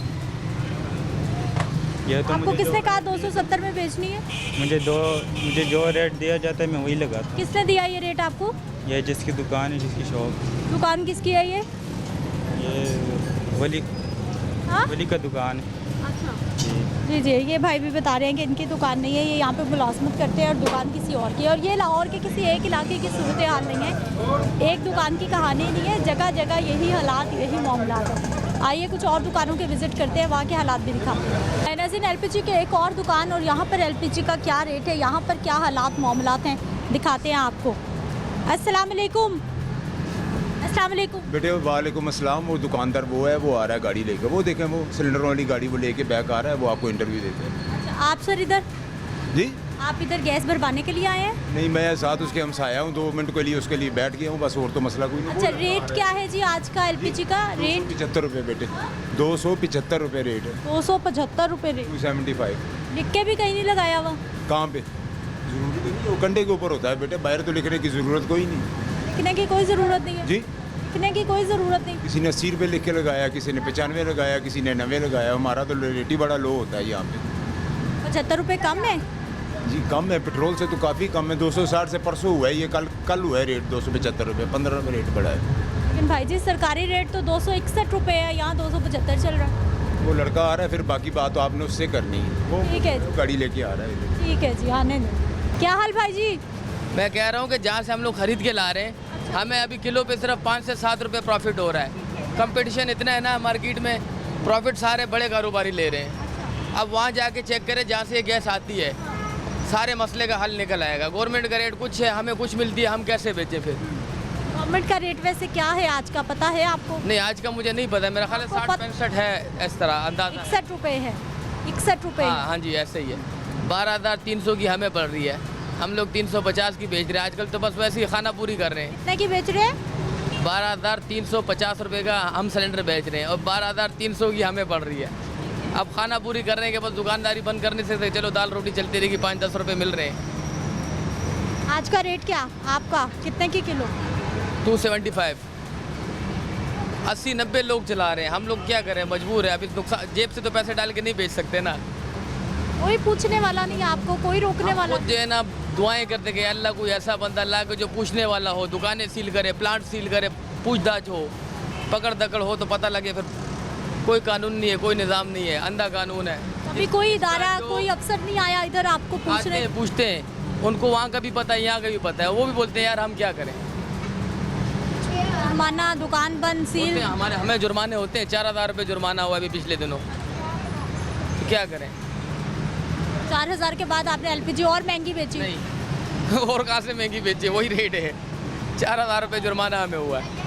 ये तो आपको किसने कहा 270 में बेचनी है? मुझे जो रेट दिया जाता है मैं वही लगाता हूँ। किसने दिया ये रेट आपको? ये जिसकी दुकान है, जिसकी शॉप। दुकान किसकी है ये? वली हाँ? वली का दुकान है। जी जी, ये भाई भी बता रहे हैं कि इनकी दुकान नहीं है, ये यहाँ पे मुलाजमत करते हैं और दुकान किसी और की है। और ये लाहौर के किसी एक इलाके की सूरत हाल नहीं है, एक दुकान की कहानी नहीं है, जगह जगह यही हालात, यही मामला है। आइए कुछ और दुकानों के विज़िट करते हैं, वहाँ के हालात भी दिखाते हैं। नाज़रीन, एलपीजी के एक और दुकान और यहाँ पर एलपीजी का क्या रेट है, यहाँ पर क्या हालात मामलात हैं, दिखाते हैं आपको। अस्सलाम वालेकुम। अस्सलाम वालेकुम। बेटे वालेकुम अस्सलाम। वो दुकानदार वो है, वो आ रहा है गाड़ी लेकर, वो देखें वो सिलेंडर वाली गाड़ी वो लेके बैक आ रहा है, वो आपको इंटरव्यू देते हैं। अच्छा, आप सर इधर, जी आप इधर गैस भरवाने के लिए आए हैं? नहीं, मैं साथ उसके हमसाया हूँ, 2 मिनट के लिए उसके लिए बैठ गया हूँ बस, और तो मसला कोई नहीं। अच्छा, रेट क्या है जी आज का एलपीजी का रेट? 75 रुपये बेटे, 275 रुपये रेट है। 275 रुपये रेट, 275। लिख के भी कहीं नहीं लगाया हुआ? कहाँ पे जरूरत नहीं, वो कंडे के ऊपर होता है बेटे, बाहर तो लिखने की ज़रूरत कोई नहीं। लिखने की कोई ज़रूरत नहीं है? जी, लिखने की कोई ज़रूरत नहीं। किसी ने 80 रुपये लिख के लगाया, किसी ने 95 लगाया, किसी ने 90 लगाया। हमारा तो रेट ही बड़ा लो होता है यहाँ पे। 75 रुपये कम है? जी कम है, पेट्रोल से तो काफ़ी कम है। 260 से परसों हुआ है, ये कल हुआ है रेट 275 रुपये, 15 रुपये रेट बढ़ा है। लेकिन भाई जी सरकारी रेट तो 261 रुपये है, यहाँ 275 चल रहा है। वो लड़का आ रहा है, फिर बाकी बात तो आपने उससे करनी है। वो ठीक है जी। गाड़ी लेके आ रहा है। ठीक है जी, आने दो। क्या हाल भाई जी? मैं कह रहा हूँ कि जहाँ से हम लोग खरीद के ला रहे हैं, हमें अभी किलो पे सिर्फ 5 से 7 रुपये प्रॉफिट हो रहा है। कंपटीशन इतना है ना मार्केट में, प्रॉफिट सारे बड़े कारोबारी ले रहे हैं। अब वहाँ जाके चेक करें जहाँ से ये गैस आती है, सारे मसले का हल निकल आएगा। गवर्नमेंट का रेट कुछ है, हमें कुछ मिलती है, हम कैसे बेचें फिर? गवर्नमेंट का रेट वैसे क्या है आज का, पता है आपको? नहीं, आज का मुझे नहीं पता, मेरा ख्याल है 60-65 है, इस तरह अंदाजा। 61 रुपये है, 61 रुपये। हाँ जी, ऐसे ही है। 12,300 की हमें पड़ रही है, हम लोग 350 की बेच रहे हैं। आजकल तो बस वैसे ही खाना पूरी कर रहे हैं। कितने की बेच रहे हैं? 12,350 रुपये का हम सिलेंडर बेच रहे हैं और 12,300 की हमें पड़ रही है। अब खाना पूरी करने के बाद दुकानदारी बंद करने से चलो दाल रोटी चलती रहेगी, 5-10 रुपये मिल रहे हैं। आज का रेट क्या आपका, कितने की किलो? 275। 80-90 लोग चला रहे हैं, हम लोग क्या करें, मजबूर है। अभी नुकसान, जेब से तो पैसे डाल के नहीं बेच सकते ना। कोई पूछने वाला नहीं है आपको, कोई रोकने वाला जो है ना, दुआएं करते कि अल्लाह कोई ऐसा बंदा ला के जो पूछने वाला हो, दुकानें सील करे, प्लांट सील करे, पूछताछ हो, पकड़ दकड़ हो तो पता लगे। फिर कोई कानून नहीं है, कोई निज़ाम नहीं है, अंधा कानून है। अभी कोई इदारा, कोई अफसर नहीं आया इधर आपको पूछने? पूछते हैं, उनको वहाँ का भी पता है, यहाँ का भी पता है, वो भी बोलते हैं यार हम क्या करें। जुर्माना, दुकान बंद, सील। हमें जुर्माने होते हैं, 4,000 रुपये जुर्माना हुआ अभी पिछले दिनों, तो क्या करें। 4,000 के बाद आपने एलपीजी और महंगी बेची? नहीं और कहाँ से महंगी बेची, वही रेट है। 4,000 रुपये जुर्माना हमें हुआ है।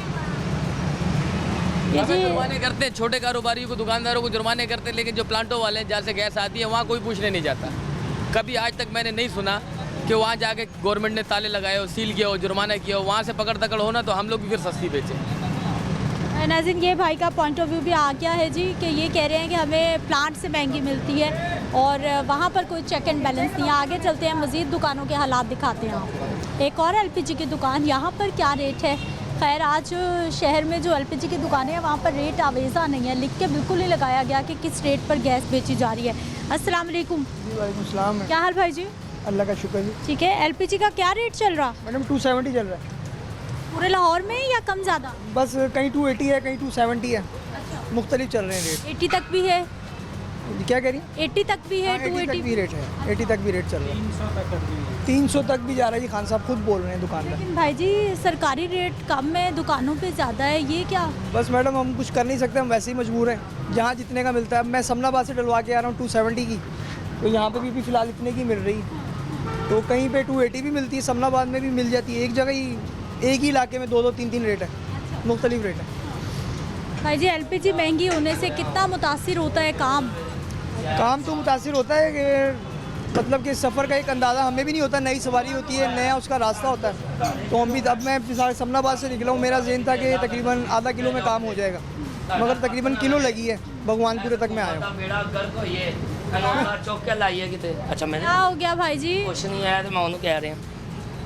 जुर्माने करते हैं, छोटे कारोबारियों को, दुकानदारों को जुर्माने करते हैं, लेकिन जो प्लांटों वाले हैं जहाँ से गैस आती है वहाँ कोई पूछने नहीं जाता। कभी आज तक मैंने नहीं सुना कि वहाँ जाके गवर्नमेंट ने ताले लगाए हो, सील किया हो, जुर्माना किया हो। वहाँ से पकड़ दकड़ होना तो हम लोग भी फिर सस्ती बेचें। नाज़रीन, ये भाई का पॉइंट ऑफ व्यू भी आ गया है जी, कि ये कह रहे हैं कि हमें प्लांट से महंगी मिलती है और वहाँ पर कोई चेक एंड बैलेंस नहीं है। आगे चलते हैं, मज़ीद दुकानों के हालात दिखाते हैं आपको। एक और एलपीजी की दुकान, यहाँ पर क्या रेट है? खैर, आज शहर में जो एलपीजी की दुकानें हैं वहाँ पर रेट आवेज़ा नहीं है, लिख के बिल्कुल नहीं लगाया गया कि किस रेट पर गैस बेची जा रही है। अस्सलाम वालेकुम। वालेकुम सलाम। क्या हाल भाई जी? अल्लाह का शुक्र जी। ठीक है, एलपीजी का क्या रेट चल रहा? मैडम 270 चल रहा है पूरे लाहौर में या कम ज़्यादा? बस कहीं 280 है, कहीं 270 है, मुख्तलिफ चल रहे हैं रेट। 80 तक भी है? क्या कह रही हैं? 80 तक भी है, 80 तक भी रेट है, 80 तक भी रेट चल रहा है, 300 तक भी जा रहा है जी। खान साहब खुद बोल रहे हैं दुकानदार। लेकिन भाई जी सरकारी रेट कम है, दुकानों पे ज़्यादा है, ये क्या? बस मैडम हम कुछ कर नहीं सकते, हम वैसे ही मजबूर हैं। जहाँ जितने का मिलता है, मैं समनाबाद से डलवा के आ रहा हूँ 270 की, तो यहाँ पे भी फ़िलहाल इतने की मिल रही, तो कहीं पे 280 भी मिलती है, समनाबाद में भी मिल जाती है। एक जगह ही, एक ही इलाके में 2-3 रेट है, मुख्तलिफ रेट है। भाई जी एलपीजी महंगी होने से कितना मुतासिर होता है काम? काम तो मुतासिर होता है कि मतलब कि सफ़र का एक अंदाज़ा हमें भी नहीं होता, नई सवारी होती है, नया उसका रास्ता होता है। तो हम भी, अब मैं समनाबाद से निकला हूँ, मेरा ज़हन था कि तकरीबन आधा किलो में काम हो जाएगा, मगर तकरीबन किलो लगी है, भगवानपुरे तक मैं आया हूँ। चौक के लाइए कितने? अच्छा, मैंने क्या हो गया भाई जी? कुछ नहीं आया तो मैं उन्होंने कह रहे हैं।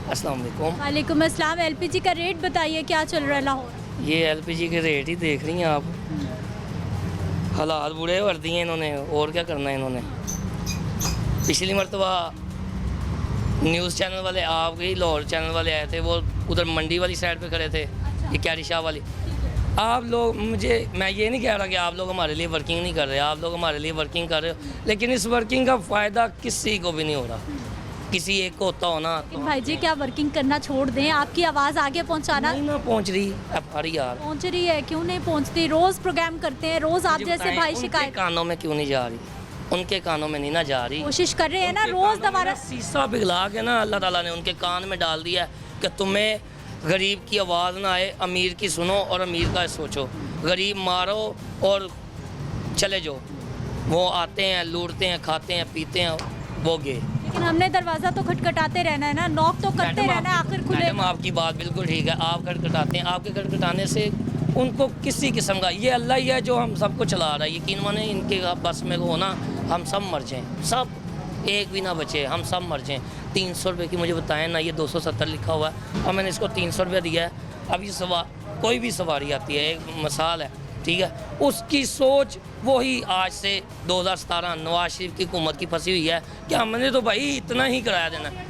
अस्सलाम वालेकुम। वालेकुम अस्सलाम। एलपीजी का रेट बताइए, क्या चल रहा है लाहौर? ये एलपीजी के रेट ही देख रही हैं आप, हालात बुरे कर दिए इन्होंने, और क्या करना है इन्होंने। पिछली मरतबा न्यूज़ चैनल वाले, आप गई लाहौर चैनल वाले आए थे, वो उधर मंडी वाली साइड पे खड़े थे, ये क्यारी शाह वाली, आप लोग मैं ये नहीं कह रहा कि आप लोग हमारे लिए वर्किंग नहीं कर रहे, आप लोग हमारे लिए वर्किंग कर रहे हो, लेकिन इस वर्किंग का फ़ायदा किसी को भी नहीं हो रहा, किसी एक को होता हो ना। तो भाई जी क्या वर्किंग करना छोड़ दें, आपकी आवाज़ आगे पहुंचाना नहीं ना पहुंच रही यार पहुंच रही है, क्यों नहीं पहुंचती? रोज़ प्रोग्राम करते हैं, रोज़ आप जैसे भाई शिकायत, कानों में क्यों नहीं जा रही, उनके कानों में नहीं ना जा रही, कोशिश कर रहे हैं ना रोज़ दोबारा। शीशा पिघला के ना अल्लाह ताला ने उनके कान में डाल दिया कि तुम्हें गरीब की आवाज़ ना आए, अमीर की सुनो और अमीर का सोचो, गरीब मारो और चले जाओ। वो आते हैं, लूटते हैं, खाते हैं, पीते हैं, वो गए। लेकिन हमने दरवाज़ा तो खटखटाते रहना है ना, नॉक तो करते रहना है, आखिर खुले। मैडम आपकी बात बिल्कुल ठीक है, आप खटखटाते हैं, आपके खटखटाने से उनको किसी किस्म का, ये अल्लाह ही है जो हम सबको चला रहा है, यकीन माने इनके बस में हो ना हम सब मर जाएँ, सब एक भी ना बचे, हम सब मर जाएँ। 300 रुपये की मुझे बताएं ना, ये 270 लिखा हुआ है और मैंने इसको 300 रुपया दिया है। अब ये कोई भी सवारी आती है, एक मिसाल है, ठीक है, उसकी सोच वही आज से 2017 नवाज शरीफ की हुकूमत की फंसी हुई है कि हमने तो भाई इतना ही किराया देना है,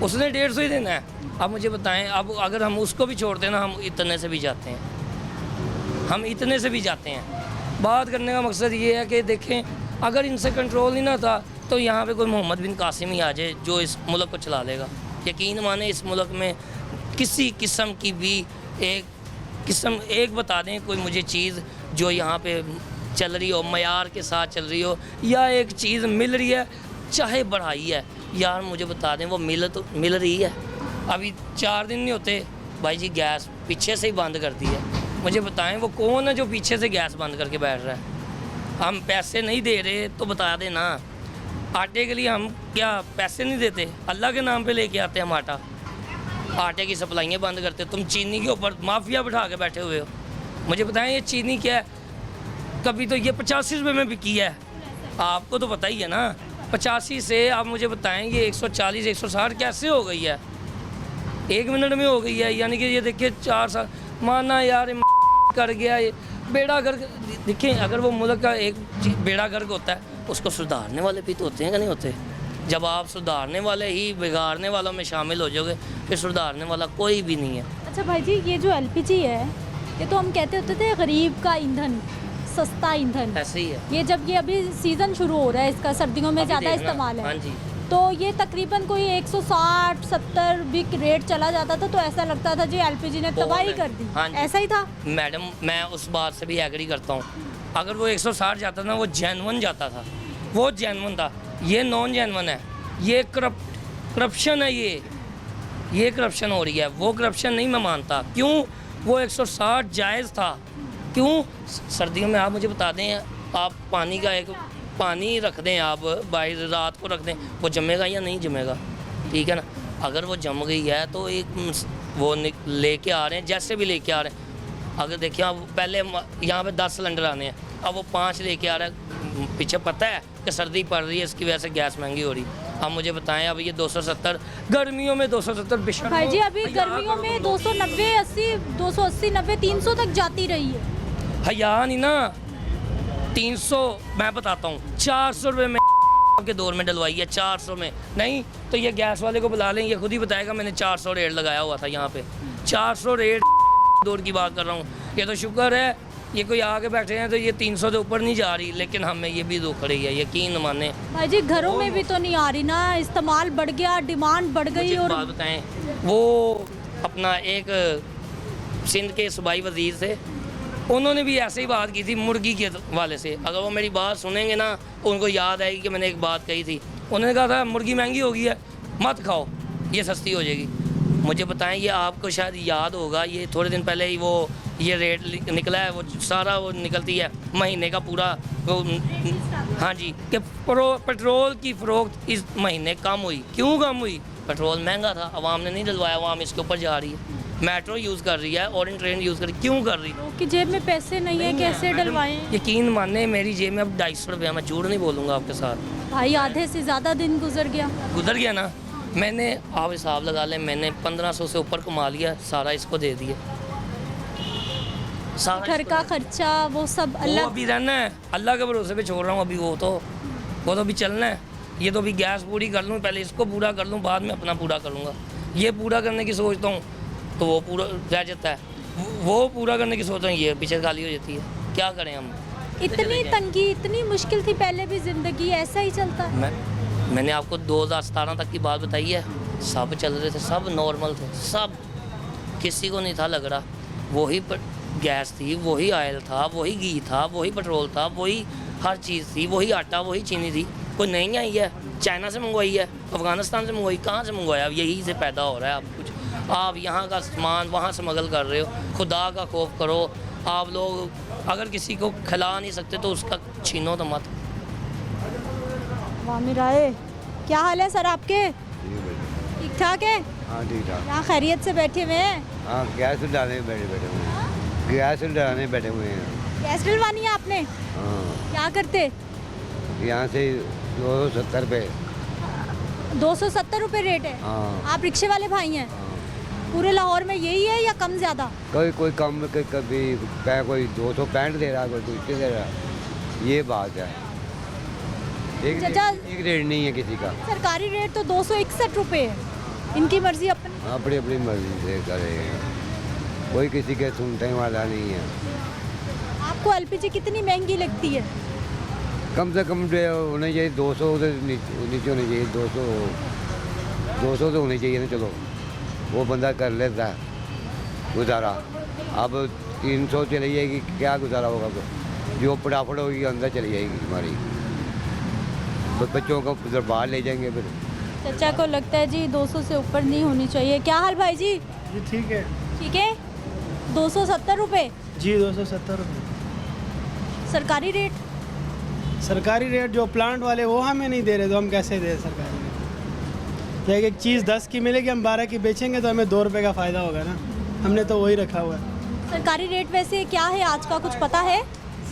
उसने 150 ही देना है। अब मुझे बताएं, अब अगर हम उसको भी छोड़ते हैं ना, हम इतने से भी जाते हैं, हम इतने से भी जाते हैं। बात करने का मकसद ये है कि देखें, अगर इनसे कंट्रोल नहीं ना था तो यहाँ पे कोई मोहम्मद बिन कासिम ही आ जाए जो इस मुल्क को चला लेगा। यकीन माने इस मुल्क में किसी किस्म की भी एक बता दें कोई मुझे चीज़ जो यहाँ पे चल रही हो, मयार के साथ चल रही हो, या एक चीज़ मिल रही है चाहे बढ़ाई है, यार मुझे बता दें वो मिल रही है। अभी 4 दिन नहीं होते भाई जी गैस पीछे से ही बंद कर दी है। मुझे बताएं वो कौन है जो पीछे से गैस बंद करके बैठ रहा है? हम पैसे नहीं दे रहे तो बता देना। आटे के लिए हम क्या पैसे नहीं देते? अल्लाह के नाम पे लेके आते हैं हम आटा, आटे की सप्लाइयाँ बंद करते। तुम चीनी के ऊपर माफिया बिठा के बैठे हुए हो। मुझे बताएं ये चीनी क्या है? कभी तो ये 85 रुपये में बिकी है, आपको तो पता ही है ना। 85 से आप मुझे बताएं ये 140 160 कैसे हो गई है? 1 मिनट में हो गई है। यानी कि ये देखिए 4 साल माना यार कर गया ये बेड़ा गर्क। देखिए अगर वो मुल्क का एक बेड़ा गर्क होता है उसको सुधारने वाले भी तो होते हैं कि नहीं होते? जब आप सुधारने वाले ही बिगाड़ने वालों में शामिल हो जाओगे फिर सुधारने वाला कोई भी नहीं है। अच्छा भाई जी, ये जो LPG है ये तो हम कहते होते थे गरीब का ईंधन, सस्ता ईंधन, ऐसे ही है। ये जब ये अभी सीज़न शुरू हो रहा है इसका, सर्दियों में ज़्यादा इस्तेमाल है। हाँ जी। तो ये तकरीबन कोई 160-70 भी रेट चला जाता था तो ऐसा लगता था जी LPG ने तबाही कर दी। हाँ जी। ऐसा ही था मैडम, मैं उस बात से भी एग्री करता हूँ। अगर वो 160 जाता था वो जेन्युइन जाता था, वो जेन्युइन था। ये नॉन जेन्युइन है, ये करप्शन है, ये करप्शन हो रही है। वो करप्शन नहीं मैं मानता। क्यों? वो 160 जायज़ था। क्यों? सर्दियों में आप मुझे बता दें, आप पानी का एक पानी रख दें, आप बाहर रात को रख दें, वो जमेगा या नहीं जमेगा? ठीक है ना। अगर वो जम गई है तो एक वो लेके आ रहे हैं, जैसे भी लेके आ रहे हैं। अगर देखिए आप पहले यहाँ पे 10 सिलेंडर आने हैं, अब वो 5 लेके आ रहा है। पीछे पता है कि सर्दी पड़ रही है, इसकी वजह से गैस महंगी हो रही। अब मुझे बताएं, अब ये 270 गर्मियों में 270 भाई जी, अभी गर्मियों में 290 80 280 90 300 तक जाती रही है। हया नहीं ना। 300 मैं बताता हूँ, 400 रुपये में के दौर में डलवाई है। 400 में नहीं तो ये गैस वाले को बुला लें, ये खुद ही बताएगा मैंने 400 रेट लगाया हुआ था यहाँ पे। 400 रेट दौर की बात कर रहा हूँ। ये तो शुक्र है ये कोई आके बैठे हैं तो ये 300 से ऊपर नहीं जा रही, लेकिन हमें ये भी दुख रही है, यकीन माने। भाई जी घरों में भी तो नहीं आ रही ना, इस्तेमाल बढ़ गया, डिमांड बढ़ गई। और बात बताएं, वो अपना एक सिंध के सूबाई वजीर थे, उन्होंने भी ऐसे ही बात की थी मुर्गी के वाले से। अगर वो मेरी बात सुनेंगे ना उनको याद आएगी कि मैंने एक बात कही थी। उन्होंने कहा था मुर्गी महंगी हो गई है, मत खाओ, ये सस्ती हो जाएगी। मुझे बताएं, ये आपको शायद याद होगा, ये थोड़े दिन पहले ही वो ये रेट निकला है, वो सारा वो निकलती है महीने का पूरा वो। हाँ जी, कि पेट्रोल की फ़रोख्त इस महीने कम हुई। क्यों कम हुई? पेट्रोल महंगा था, आवाम ने नहीं डलवाया, आवाम इसके ऊपर जा रही है। मेट्रो यूज़ कर रही है, ऑरेंज ट्रेन यूज़ कर रही है। क्यों कर रही है? कि जेब में पैसे नहीं है, कैसे डलवाएं? यकीन माने मेरी जेब में अब 250 रुपये, मैं झूठ नहीं बोलूँगा आपके साथ। भाई आधे से ज़्यादा दिन गुजर गया ना। मैंने आप हिसाब लगा लें, मैंने 1500 से ऊपर कमा लिया, सारा इसको दे दिया। घर का खर्चा वो सब अल्लाह भी रहना है, अल्लाह के भरोसे पे छोड़ रहा हूँ अभी। वो तो भी चलना है। ये तो भी गैस पूरी कर लूँ, पहले इसको पूरा कर लूँ, बाद में अपना पूरा करूँगा। ये पूरा करने की सोचता हूँ तो वो पूरा रह जाता है। वो पूरा करने की सोच रही है, पीछे खाली हो जाती है, क्या करें हम। इतनी तंगी, इतनी मुश्किल थी पहले भी ज़िंदगी, ऐसा ही चलता है। मैंने आपको 2017 तक की बात बताई है, सब चल रहे थे, सब नॉर्मल थे, सब, किसी को नहीं था लग रहा। वही गैस थी, वही ऑयल था, वही घी था, वही पेट्रोल था, वही हर चीज़ थी, वही आटा, वही चीनी थी। कोई नहीं आई है, चाइना से मंगवाई है, अफ़गानिस्तान से मंगवाई, कहाँ से मंगवाया? अब यही से पैदा हो रहा है। आप कुछ आप यहाँ का सामान वहाँ स्मगल कर रहे हो। खुदा का खौफ करो। आप लोग अगर किसी को खिला नहीं सकते तो उसका छीनो तो मत। वामी राय, क्या हाल है सर आपके? ठीक ठाक है? हाँ ठीक ठाक। यहाँ खैरियत से बैठे हुए हैं? हाँ गैस डालने बैठे हुए हैं, गैस डालने बैठे हुए हैं। गैस डलवानी है आपने? हाँ। क्या करते? यहाँ से 270 रुपये। 270 रुपये रेट है? हाँ। आप रिक्शे वाले भाई हैं? पूरे लाहौर में यही है या कम ज़्यादा? कोई कम, कभी कोई 265 दे रहा, कोई 260 दे रहा, ये बात है। एक रेट नहीं है किसी का। सरकारी रेट तो 261 रुपये है। इनकी मर्जी अपनी अपनी मर्जी से करें, कोई किसी के सुनने वाला नहीं है। आपको एलपीजी कितनी महंगी लगती है? कम से कम होने चाहिए 200 से नीचे होने चाहिए। 200 तो होने चाहिए ना, चलो वो बंदा कर लेता है गुजारा। अब 300 चली जाएगी, क्या गुजारा होगा? जो फटाफट होगी अंदर चली जाएगी हमारी, बच्चों को फिर बाहर ले जाएंगे। फिर चाचा को लगता है जी 200 से ऊपर नहीं होनी चाहिए। क्या हाल भाई जी? जी ठीक है। ठीक है। 270 रुपये जी, 270 रुपये सरकारी रेट। सरकारी रेट जो प्लांट वाले वो हमें नहीं दे रहे, तो हम कैसे दे सरकारी रेट? एक चीज़ 10 की मिलेगी, हम 12 की बेचेंगे तो हमें 2 रुपये का फ़ायदा होगा ना। हमने तो वही रखा हुआ है। सरकारी रेट वैसे क्या है आज का, कुछ पता है?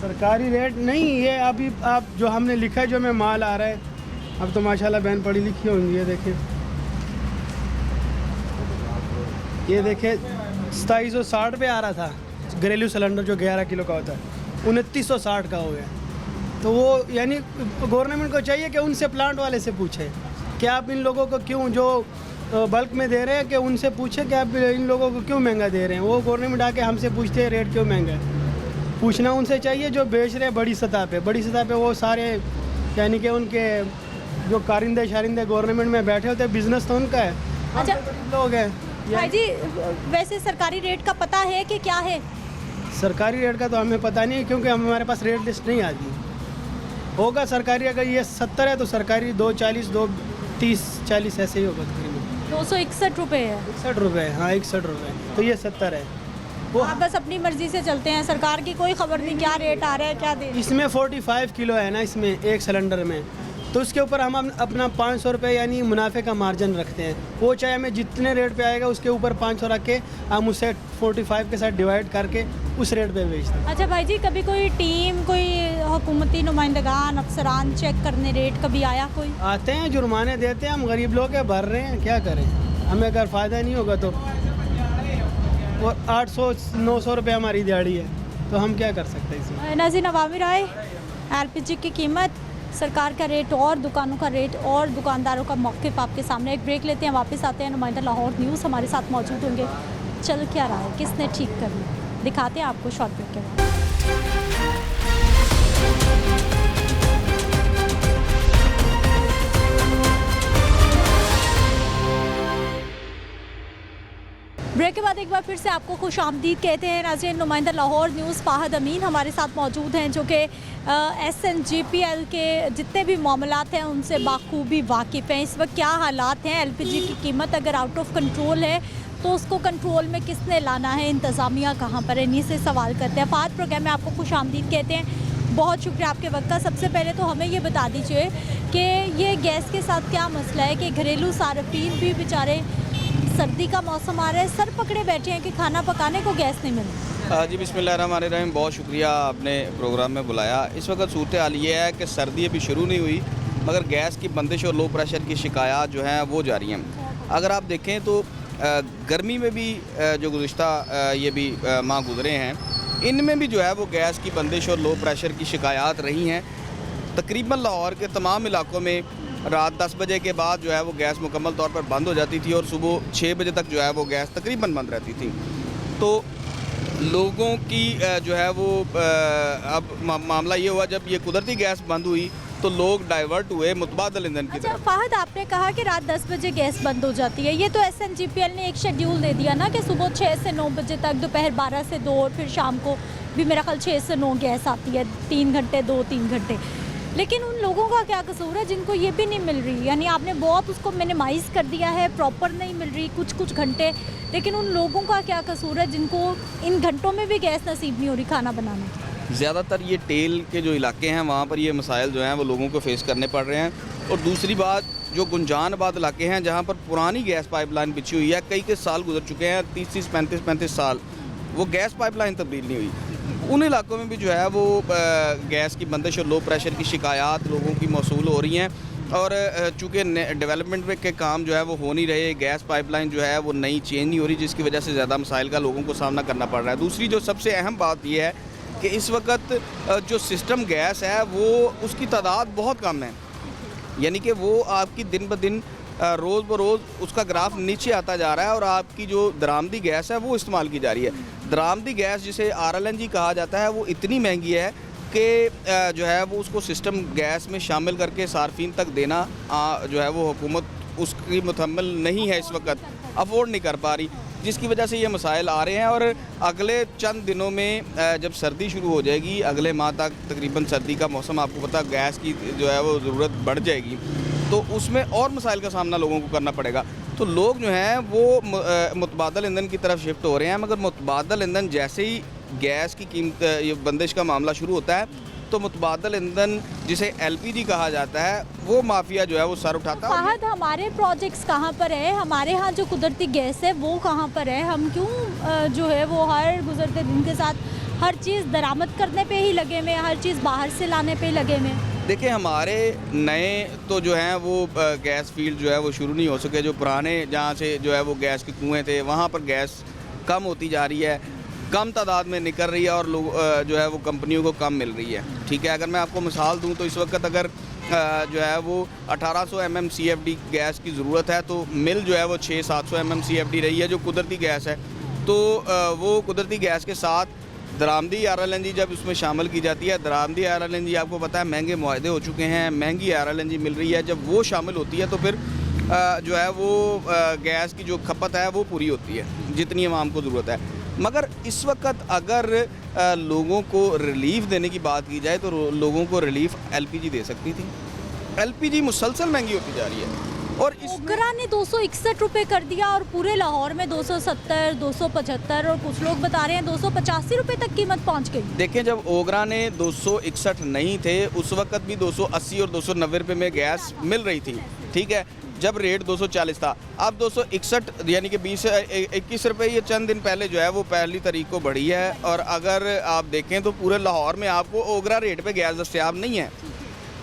सरकारी रेट नहीं, ये अभी आप जो हमने लिखा है, जो हमें माल आ रहा है, अब तो माशाल्लाह बहन पढ़ी लिखी होंगी। ये देखिए, ये देखिए 2760 पे आ रहा था घरेलू सिलेंडर जो 11 किलो का होता है, 2960 का हो गया। तो वो यानी गवर्नमेंट को चाहिए कि उनसे प्लांट वाले से पूछे कि आप इन लोगों को क्यों, जो बल्क में दे रहे हैं, कि उनसे पूछे कि आप इन लोगों को क्यों महंगा दे रहे हैं। वो गवर्नमेंट आके हमसे पूछते हैं रेट क्यों महंगा है। पूछना उनसे चाहिए जो बेच रहे हैं बड़ी सतह पे वो सारे, यानी कि उनके जो कारिंदे शारिंदे गवर्नमेंट में बैठे होते हैं, बिजनेस तो उनका है। अच्छा लोग हैं भाई जी, वैसे सरकारी रेट का पता है कि क्या है? सरकारी रेट का तो हमें पता नहीं, क्योंकि हमारे पास रेट लिस्ट नहीं आती। होगा सरकारी, अगर ये 70 है तो सरकारी 240, 230, 40 ऐसे ही होगा तकरीबन। 261 रुपये है। 61 रुपये, हाँ 61 रुपये, तो ये 70 है। वो आप बस अपनी मर्जी से चलते हैं, सरकार की कोई खबर नहीं क्या रेट आ रहा है, क्या दे। इसमें 45 किलो है ना, इसमें एक सिलेंडर में, तो उसके ऊपर हम अपना 500 रुपये यानी मुनाफे का मार्जिन रखते हैं। वो चाहे हमें जितने रेट पे आएगा उसके ऊपर 500 रख के हम उसे 45 के साथ डिवाइड करके उस रेट पे बेचते हैं। अच्छा भाई जी, कभी कोई टीम, कोई हुकूमती नुमाइंदगान, अफसरान चेक करने रेट कभी आया? कोई आते हैं, जुर्माने देते हैं, हम गरीब लोग हैं, भर रहे हैं, क्या करें? हमें अगर फ़ायदा नहीं होगा तो, और 800-900 रुपये हमारी दिहाड़ी है, तो हम क्या कर सकते हैं इसमें? नाज़रीन, अवामी राय, एलपीजी की कीमत, सरकार का रेट और दुकानों का रेट और दुकानदारों का मौक़िफ़ आपके सामने। एक ब्रेक लेते हैं, वापस आते हैं। नुमाइंदा लाहौर न्यूज़ हमारे साथ मौजूद होंगे। चल क्या रहा है, किसने ठीक कर लिया, दिखाते हैं आपको शॉर्ट ब्रेक के बाद। ब्रेक के बाद एक बार फिर से आपको खुश आमदीद कहते हैं। नाज़रीन, नुमाइंदा लाहौर न्यूज़ फ़ाहद अमीन हमारे साथ मौजूद हैं, जो कि SNGPL के जितने भी मामलात हैं उनसे बाखूबी वाकिफ़ हैं। इस वक्त क्या हालात हैं, एलपीजी की कीमत अगर आउट ऑफ कंट्रोल है तो उसको कंट्रोल में किसने लाना है, इंतज़ामिया कहाँ पर है, इन्हीं से सवाल करते हैं। फ़ाहद, प्रोग्राम में आपको खुश आमदीद कहते हैं, बहुत शुक्रिया आपके वक्त का। सबसे पहले तो हमें ये बता दीजिए कि ये गैस के साथ क्या मसला है कि घरेलू सार्फिन भी बेचारे, सर्दी का मौसम आ रहा है, सर पकड़े बैठे हैं कि खाना पकाने को गैस नहीं मिल रही। जी बिस्मिल्लाहिर्रहमानिर्रहीम, बहुत शुक्रिया आपने प्रोग्राम में बुलाया। इस वक्त सूरत हाल ये है कि सर्दी अभी शुरू नहीं हुई, मगर गैस की बंदिश और लो प्रेशर की शिकायत जो हैं वो जारी हैं। अगर आप देखें तो गर्मी में भी जो गुज़िश्ता ये भी माह गुजरे हैं, इनमें भी जो है वो गैस की बंदिश और लो प्रेशर की शिकायत रही हैं। तकरीबन लाहौर के तमाम इलाकों में रात 10 बजे के बाद जो है वो गैस मुकम्मल तौर पर बंद हो जाती थी और सुबह 6 बजे तक जो है वो गैस तकरीबन बंद रहती थी। तो लोगों की जो है वो अब मामला ये हुआ, जब ये कुदरती गैस बंद हुई तो लोग डाइवर्ट हुए मुतबादल ईंधन की अच्छा तरफ। फाहद, आपने कहा कि रात 10 बजे गैस बंद हो जाती है, ये तो SNGPL ने एक शेड्यूल दे दिया ना कि सुबह 6 से 9 बजे तक, दोपहर 12 से 2 और फिर शाम को भी मेरा ख्याल 6 से 9 गैस आती है, 3 घंटे 2-3 घंटे। लेकिन उन लोगों का क्या कसूर है जिनको ये भी नहीं मिल रही? यानी आपने बहुत उसको मिनिमाइज़ कर दिया है, प्रॉपर नहीं मिल रही कुछ घंटे, लेकिन उन लोगों का क्या कसूर है जिनको इन घंटों में भी गैस नसीब नहीं हो रही खाना बनाने की? ज़्यादातर ये टेल के जो इलाके हैं वहाँ पर ये मसाइल जो हैं वो लोगों को फेस करने पड़ रहे हैं। और दूसरी बात, जो गुंजानाबाद इलाके हैं जहाँ पर पुरानी गैस पाइपलाइन बिछी हुई है, कई साल गुजर चुके हैं, 30 35 साल, वो गैस पाइपलाइन तब्दील नहीं हुई। उन इलाकों में भी जो है वो गैस की बंदिश और लो प्रेशर की शिकायत लोगों की मौसूल हो रही हैं। और चूँकि डेवलपमेंट के काम जो है वो हो नहीं रहे, गैस पाइपलाइन जो है वो नई चेंज नहीं हो रही, जिसकी वजह से ज़्यादा मसाइल का लोगों को सामना करना पड़ रहा है। दूसरी जो सबसे अहम बात यह है कि इस वक्त जो सिस्टम गैस है वो उसकी तादाद बहुत कम है, यानी कि वो आपकी दिन ब दिन रोज़ ब रोज़ उसका ग्राफ नीचे आता जा रहा है और आपकी जो दरामदी गैस है वो इस्तेमाल की जा रही है। दरामदी गैस जिसे RLNG कहा जाता है वो इतनी महंगी है कि जो है वो उसको सिस्टम गैस में शामिल करके सार्फिन तक देना जो है वो हुकूमत उसकी मुतहम्मिल नहीं है, इस वक्त अफोर्ड नहीं कर पा रही, जिसकी वजह से ये मसाइल आ रहे हैं। और अगले चंद दिनों में जब सर्दी शुरू हो जाएगी, अगले माह तक तकरीबन सर्दी का मौसम, आपको पता गैस की जो है वो ज़रूरत बढ़ जाएगी, तो उसमें और मसाइल का सामना लोगों को करना पड़ेगा। तो लोग जो हैं वो मुतबादल ईंधन की तरफ शिफ्ट हो रहे हैं, मगर मुतबादल ईंधन जैसे ही गैस की कीमत ये बंदिश का मामला शुरू होता है तो मुतबादल ईंधन जिसे LPG कहा जाता है वो माफिया जो है वो सर उठाता है। फाहद, हमारे प्रोजेक्ट्स कहाँ पर है? हमारे यहाँ जो कुदरती गैस है वो कहाँ पर है? हम क्यों जो है वो हर गुजरते दिन के साथ हर चीज़ दरामद करने पे ही लगे हुए, हर चीज़ बाहर से लाने पे ही लगे हुए? देखिए, हमारे नए तो जो हैं वो गैस फील्ड जो है वो शुरू नहीं हो सके। जो पुराने जहाँ से जो है वो गैस के कुएँ थे वहाँ पर गैस कम होती जा रही है, कम तादाद में निकल रही है और लोग जो है वो कंपनियों को कम मिल रही है। ठीक है, अगर मैं आपको मिसाल दूं तो इस वक्त अगर जो है वो 1800 MMCFD गैस की ज़रूरत है तो मिल जो है वो 600-700 MMCFD रही है जो कुदरती गैस है। तो वो कुदरती गैस के साथ दरामदी RLNG जब उसमें शामिल की जाती है, दरामदी RLNG आपको पता है महंगे मुआहदे हो चुके हैं, महंगी RLNG मिल रही है, जब वो शामिल होती है तो फिर जो है वो गैस की जो खपत है वो पूरी होती है जितनी आवाम को ज़रूरत है। मगर इस वक्त अगर लोगों को रिलीफ देने की बात की जाए तो लोगों को रिलीफ LPG दे सकती थी। LPG मुसलसल महंगी होती जा रही है और ओगरा ने 261 रुपये कर दिया और पूरे लाहौर में 270, 275 और कुछ लोग बता रहे हैं 285 रुपये तक कीमत पहुंच गई। देखें, जब ओगरा ने 261 नहीं थे उस वक्त भी 280 और 290 रुपये में गैस मिल रही थी। ठीक है, जब रेट 240 था, अब 261 यानी कि 21 रुपये ये चंद दिन पहले जो है वो पहली तारीख को बढ़ी है। और अगर आप देखें तो पूरे लाहौर में आपको ओगरा रेट पे गैस दस्तयाब नहीं है,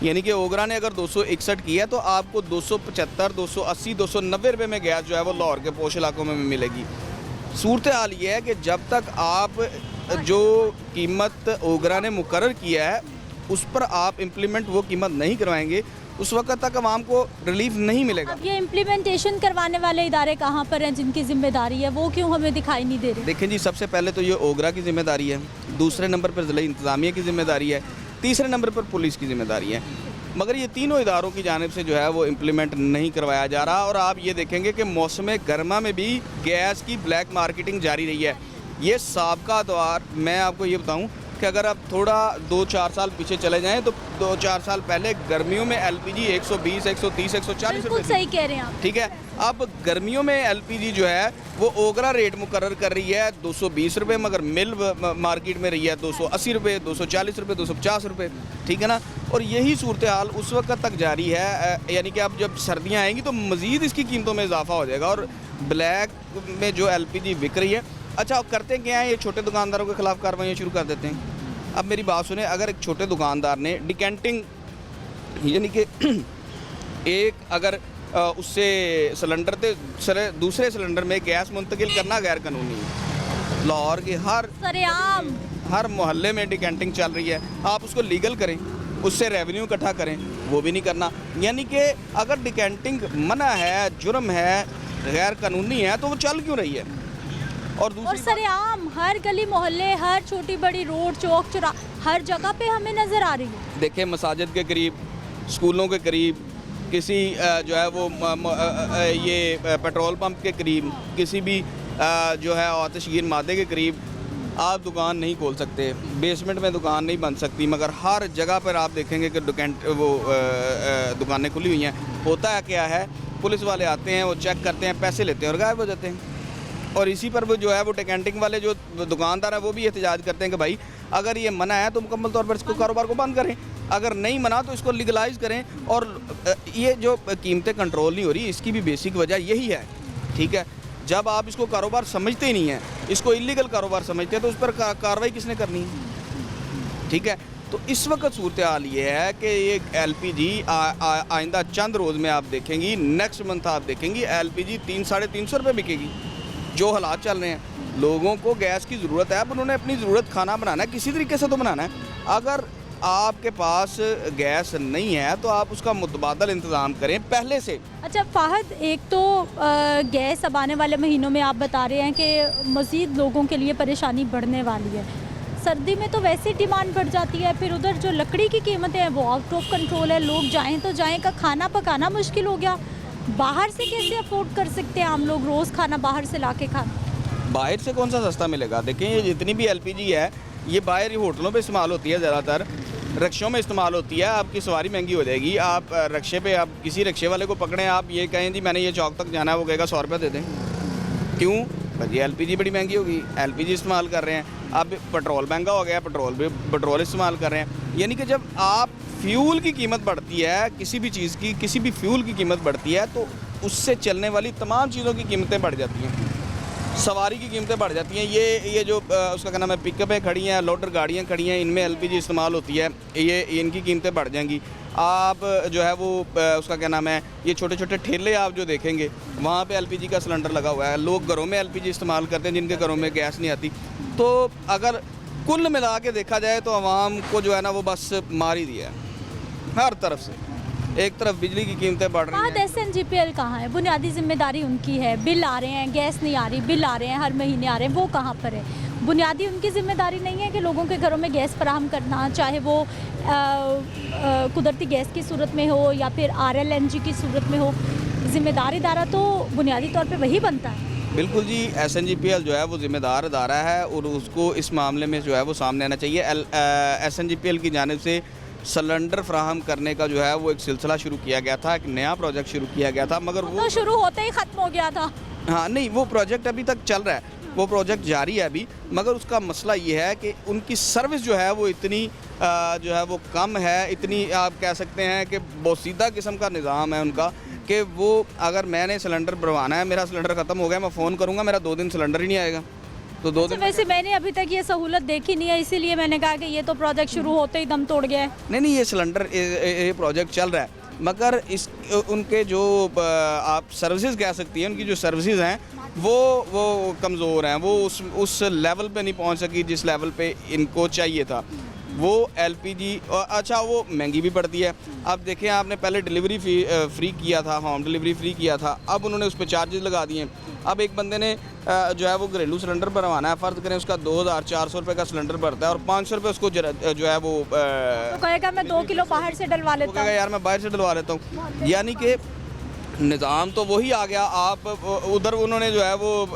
यानी कि ओगरा ने अगर 261 की है तो आपको 275, 280, 290 रुपये में गैस जो है वो लाहौर के पोश इलाकों में मिलेगी। सूरत हाल ये है कि जब तक आप जो कीमत ओगरा ने मुकर्रर किया है उस पर आप इम्प्लीमेंट वो कीमत नहीं करवाएंगे, उस वक्त तक आवाम को रिलीफ नहीं मिलेगा। अब ये इम्प्लीमेंटेशन करवाने वाले इदारे कहाँ पर हैं जिनकी जिम्मेदारी है, वो क्यों हमें दिखाई नहीं दे रही? देखें जी, सबसे पहले तो ये ओगरा की जिम्मेदारी है, दूसरे नंबर पर ज़िला इंतज़ामिया की जिम्मेदारी है, तीसरे नंबर पर पुलिस की जिम्मेदारी है। मगर ये तीनों इदारों की जानिब से जो है वो इम्प्लीमेंट नहीं करवाया जा रहा। और आप ये देखेंगे कि मौसम गर्मा में भी गैस की ब्लैक मार्केटिंग जारी रही है। ये साबका दौर, मैं आपको ये बताऊं कि अगर आप थोड़ा 2-4 साल पीछे चले जाएं तो 2-4 साल पहले गर्मियों में LPG 120, 130, 140 रुपये सही कह रहे हैं आप। ठीक है, अब गर्मियों में LPG जो है वो ओगरा रेट मुकर्रर कर रही है 220 रुपये, मगर मिल मार्केट में रही है 280 रुपये, 240 रुपये, 250 रुपये। ठीक है ना, और यही सूरत हाल उस वक्त तक जारी है, यानी कि अब जब सर्दियाँ आएंगी तो मज़ीद इसकी कीमतों में इजाफा हो जाएगा और ब्लैक में जो LPG बिक रही है। अच्छा, करते क्या है, ये छोटे दुकानदारों के खिलाफ कार्रवाई शुरू कर देते हैं। अब मेरी बात सुने, अगर एक छोटे दुकानदार ने डिकेंटिंग यानी कि एक अगर उससे सिलेंडर से दूसरे सिलेंडर में गैस मुंतकिल करना गैर कानूनी है। लाहौर के हर मोहल्ले में डिकेंटिंग चल रही है, आप उसको लीगल करें, उससे रेवेन्यू इकट्ठा करें, वो भी नहीं करना। यानी कि अगर डिकेंटिंग मना है, जुर्म है, गैर कानूनी है, तो वो चल क्यों रही है? और दूसरी सरेआम हर गली मोहल्ले, हर छोटी बड़ी रोड, चौक चौरा, हर जगह पे हमें नज़र आ रही है। देखें मसाजिद के करीब, स्कूलों के करीब, किसी जो है वो ये पेट्रोल पंप के करीब, किसी भी जो है आतिशगीर मादे के करीब आप दुकान नहीं खोल सकते, बेसमेंट में दुकान नहीं बन सकती, मगर हर जगह पर आप देखेंगे कि दुकानें खुली हुई हैं। होता है क्या है, पुलिस वाले आते हैं, वो चेक करते हैं, पैसे लेते हैं और गायब हो जाते हैं। और इसी पर वो जो है वो टेकेंटिंग वाले जो दुकानदार हैं वो भी एहतजाज करते हैं कि भाई अगर ये मना है तो मुकम्मल तौर पर इसको कारोबार को बंद करें, अगर नहीं मना तो इसको लीगलाइज करें। और ये जो कीमतें कंट्रोल नहीं हो रही, इसकी भी बेसिक वजह यही है, ठीक है। जब आप इसको कारोबार समझते ही नहीं हैं, इसको इलीगल कारोबार समझते हैं, तो उस पर कार्रवाई किसने करनी है, ठीक है। तो इस वक्त सूरत हाल ये है कि ये LPG आइंदा चंद रोज़ में आप देखेंगी, नेक्स्ट मंथ आप देखेंगी LPG 300-350 रुपये बिकेगी। जो हालात चल रहे हैं, लोगों को गैस की ज़रूरत है, अब उन्होंने अपनी ज़रूरत खाना बनाना है, किसी तरीके से तो बनाना है। अगर आपके पास गैस नहीं है तो आप उसका मुतबादल इंतज़ाम करें पहले से। अच्छा फ़ाहद, एक तो गैस अब आने वाले महीनों में आप बता रहे हैं कि मज़ीद लोगों के लिए परेशानी बढ़ने वाली है। सर्दी में तो वैसे डिमांड बढ़ जाती है, फिर उधर जो लकड़ी की कीमतें हैं वो आउट ऑफ कंट्रोल है, लोग जाएं तो जाएं का खाना पकाना मुश्किल हो गया। बाहर से कैसे अफोर्ड कर सकते हैं आम लोग रोज़ खाना बाहर से ला के खाना? बाहर से कौन सा सस्ता मिलेगा? देखें ये जितनी भी LPG है ये बाहर होटलों पे इस्तेमाल होती है, ज़्यादातर रक्शों में इस्तेमाल होती है। आपकी सवारी महंगी हो जाएगी। आप रक्शे पे आप किसी रक्शे वाले को पकड़ें, आप ये कहें जी मैंने ये चौक तक जाना है, वो कहेगा 100 रुपये दे दें। क्यों? भाई LPG बड़ी महंगी होगी, LPG इस्तेमाल कर रहे हैं। अब पेट्रोल महंगा हो गया, पेट्रोल इस्तेमाल कर रहे हैं। यानी कि जब आप फ्यूल की कीमत बढ़ती है, किसी भी चीज़ की, किसी भी फ्यूल की कीमत बढ़ती है तो उससे चलने वाली तमाम चीज़ों की कीमतें बढ़ जाती हैं, सवारी की कीमतें बढ़ जाती हैं। ये जो उसका क्या नाम है, पिकअपें खड़ी हैं, लोडर गाड़ियाँ खड़ी हैं, इनमें LPG इस्तेमाल होती है, ये इनकी कीमतें बढ़ जाएंगी। आप जो है वो उसका क्या नाम है, ये छोटे छोटे ठेले आप जो देखेंगे वहाँ पे LPG का सिलेंडर लगा हुआ है। लोग घरों में LPG इस्तेमाल करते हैं जिनके घरों में गैस नहीं आती। तो अगर कुल मिला के देखा जाए तो आवाम को जो है ना वो बस मार ही दिया है हर तरफ से। एक तरफ बिजली की कीमतें बढ़ रही हैं। SNGPL कहाँ है? बुनियादी जिम्मेदारी उनकी है, बिल आ रहे हैं, गैस नहीं आ रही, बिल आ रहे हैं, हर महीने आ रहे हैं, वो कहाँ पर है? बुनियादी उनकी जिम्मेदारी नहीं है कि लोगों के घरों में गैस फराहम करना, चाहे वो कुदरती गैस की सूरत में हो या फिर RLNG की सूरत में हो। जिम्मेदार इदारा तो बुनियादी तौर पे वही बनता है। बिल्कुल जी, SNGPL जो है वो ज़िम्मेदार अदारा है और उसको इस मामले में जो है वो सामने आना चाहिए। SNGPL की जानिब से सिलेंडर फ्राहम करने का जो है वो एक सिलसिला शुरू किया गया था, एक नया प्रोजेक्ट शुरू किया गया था, मगर वो तो शुरू होते ही ख़त्म हो गया था। हाँ नहीं, वो प्रोजेक्ट अभी तक चल रहा है, वो प्रोजेक्ट जारी है अभी, मगर उसका मसला ये है कि उनकी सर्विस जो है वो इतनी जो है वो कम है, इतनी आप कह सकते हैं कि बोसीदा किस्म का निज़ाम है उनका कि वो अगर मैंने सिलेंडर भरवाना है, मेरा सिलेंडर ख़त्म हो गया, मैं फ़ोन करूँगा, मेरा 2 दिन सिलेंडर ही नहीं आएगा। तो 2 दिन वैसे मैंने अभी तक ये सहूलत देखी नहीं है, इसीलिए मैंने कहा कि ये तो प्रोजेक्ट शुरू होते ही दम तोड़ गया है। नहीं, ये सिलेंडर ये प्रोजेक्ट चल रहा है, मगर इस उनके जो आप सर्विसेज कह सकती हैं, उनकी जो सर्विसेज हैं वो कमज़ोर हैं, वो उस लेवल पे नहीं पहुंच सकी जिस लेवल पे इनको चाहिए था। वो LPG अच्छा वो महंगी भी पड़ती है। अब देखें, आपने पहले डिलीवरी फ्री किया था, होम डिलीवरी फ्री किया था, अब उन्होंने उस पर चार्जेस लगा दिए। अब एक बंदे ने जो है वो घरेलू सिलेंडर भरवाना है, फ़र्ज़ करें उसका 2400 रुपये का सिलेंडर भरता है और 500 रुपये उसको जो है वो तो कहेगा मैं 2 किलो बाहर से डलवा लेता हूँ, कहेगा यार मैं बाहर से डलवा लेता हूँ। यानी कि निज़ाम तो वही आ गया। आप उधर उन्होंने जो है वो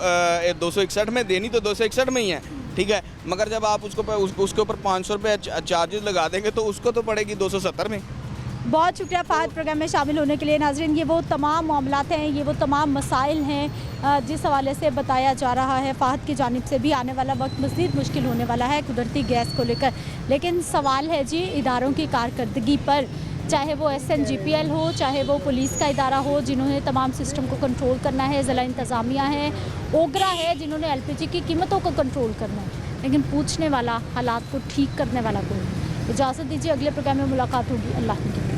261 में देनी तो 261 में ही है, ठीक है, मगर जब आप उसके ऊपर 500 रुपये चार्जेस लगा देंगे तो उसको तो पड़ेगी 270 में। बहुत शुक्रिया फ़ाहद प्रोग्राम में शामिल होने के लिए। नाज़रीन, ये वो तमाम मामलात हैं, ये वो तमाम मसाइल हैं जिस हवाले से बताया जा रहा है फ़ाहद की जानिब से भी आने वाला वक्त मज़ीद मुश्किल होने वाला है कुदरती गैस को लेकर। लेकिन सवाल है जी इदारों की कारकर्दगी पर, चाहे वो SNGPL हो, चाहे वो पुलिस का इदारा हो जिन्होंने तमाम सिस्टम को कंट्रोल करना है, ज़िला इंतज़ामिया है, ओगरा है जिन्होंने LPG की कीमतों को कंट्रोल करना है, लेकिन पूछने वाला, हालात को ठीक करने वाला कोई नहीं। इजाज़त दीजिए, अगले प्रोग्राम में मुलाकात होगी। अल्लाह हाफ़िज़।